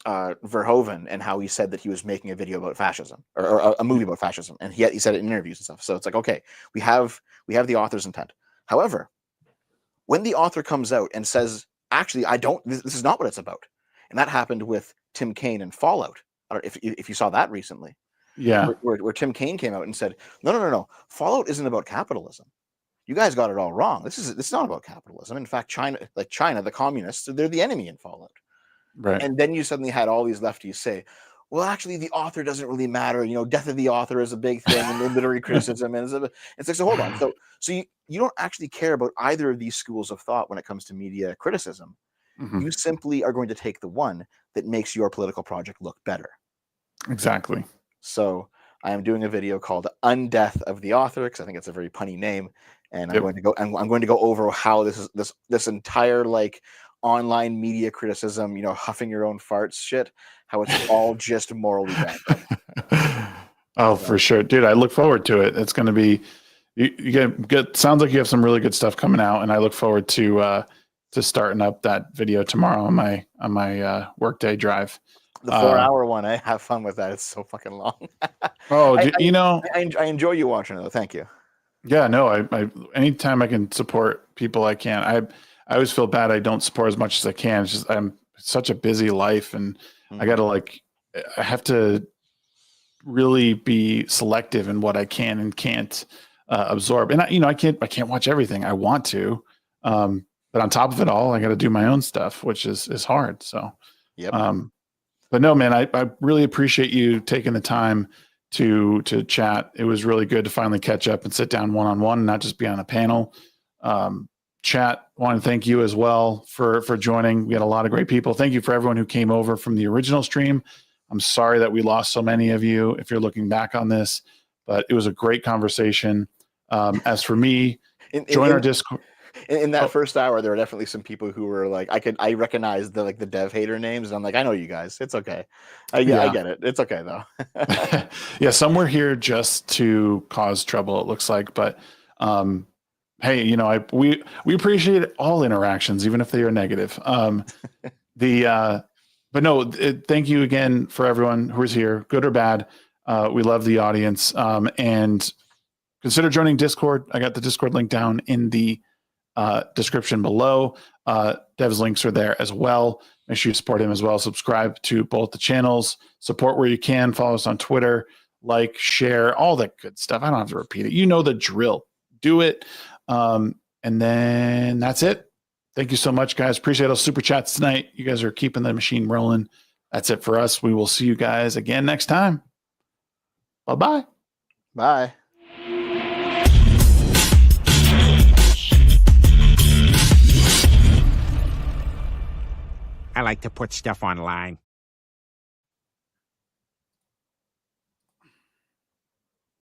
Verhoeven and how he said that he was making a video about fascism or a movie about fascism, and he said it in interviews and stuff. So it's like, okay, we have the author's intent. However, when the author comes out and says, actually, this is not what it's about, and that happened with Tim Kaine and Fallout. I don't know if you saw that recently. Yeah. Where Tim Kaine came out and said, no. Fallout isn't about capitalism. You guys got it all wrong. This is not about capitalism. In fact, China, the communists, they're the enemy in Fallout. Right. And then you suddenly had all these lefties say, well, actually, the author doesn't really matter. Death of the author is a big thing in literary criticism. And it's like, so hold on. So you don't actually care about either of these schools of thought when it comes to media criticism. Mm-hmm. You simply are going to take the one that makes your political project look better. Exactly. So I am doing a video called "Undeath of the Author" because I think it's a very punny name, and I'm going to go over how this entire online media criticism, huffing your own farts shit, how it's all just morally bad. Oh, for sure, dude. I look forward to it. It's going to be you get. Sounds like you have some really good stuff coming out, and I look forward to starting up that video tomorrow on my workday drive. The 4-hour one, I have fun with that. It's so fucking long. Oh, I enjoy you watching it. Though. Thank you. Yeah, no, I anytime I can support people, I can. I always feel bad I don't support as much as I can. It's just I'm such a busy life, and I gotta I have to really be selective in what I can and can't absorb. And I can't watch everything. I want to, but on top of it all, I got to do my own stuff, which is hard. So, yep. But no, man, I really appreciate you taking the time to chat. It was really good to finally catch up and sit down one-on-one and not just be on a panel. Chat, want to thank you as well for joining. We had a lot of great people. Thank you for everyone who came over from the original stream. I'm sorry that we lost so many of you if you're looking back on this, but it was a great conversation. As for me, join our Discord. In that first hour, there were definitely some people who were like, I recognized the dev hater names. And I'm like, I know you guys. It's okay. I get it. It's okay though. Yeah, some were here just to cause trouble, it looks like. But hey, we appreciate all interactions, even if they are negative. But no, thank you again for everyone who's here, good or bad. We love the audience, and consider joining Discord. I got the Discord link down in the description below. Dev's links are there as well. Make sure you support him as well. Subscribe to both the channels. Support where you can. Follow us on Twitter. Like, share, all that good stuff. I don't have to repeat it. You know the drill. Do it. And then that's it. Thank you so much, guys. Appreciate those super chats tonight. You guys are keeping the machine rolling. That's it for us. We will see you guys again next time. Bye-bye. Bye. I like to put stuff online.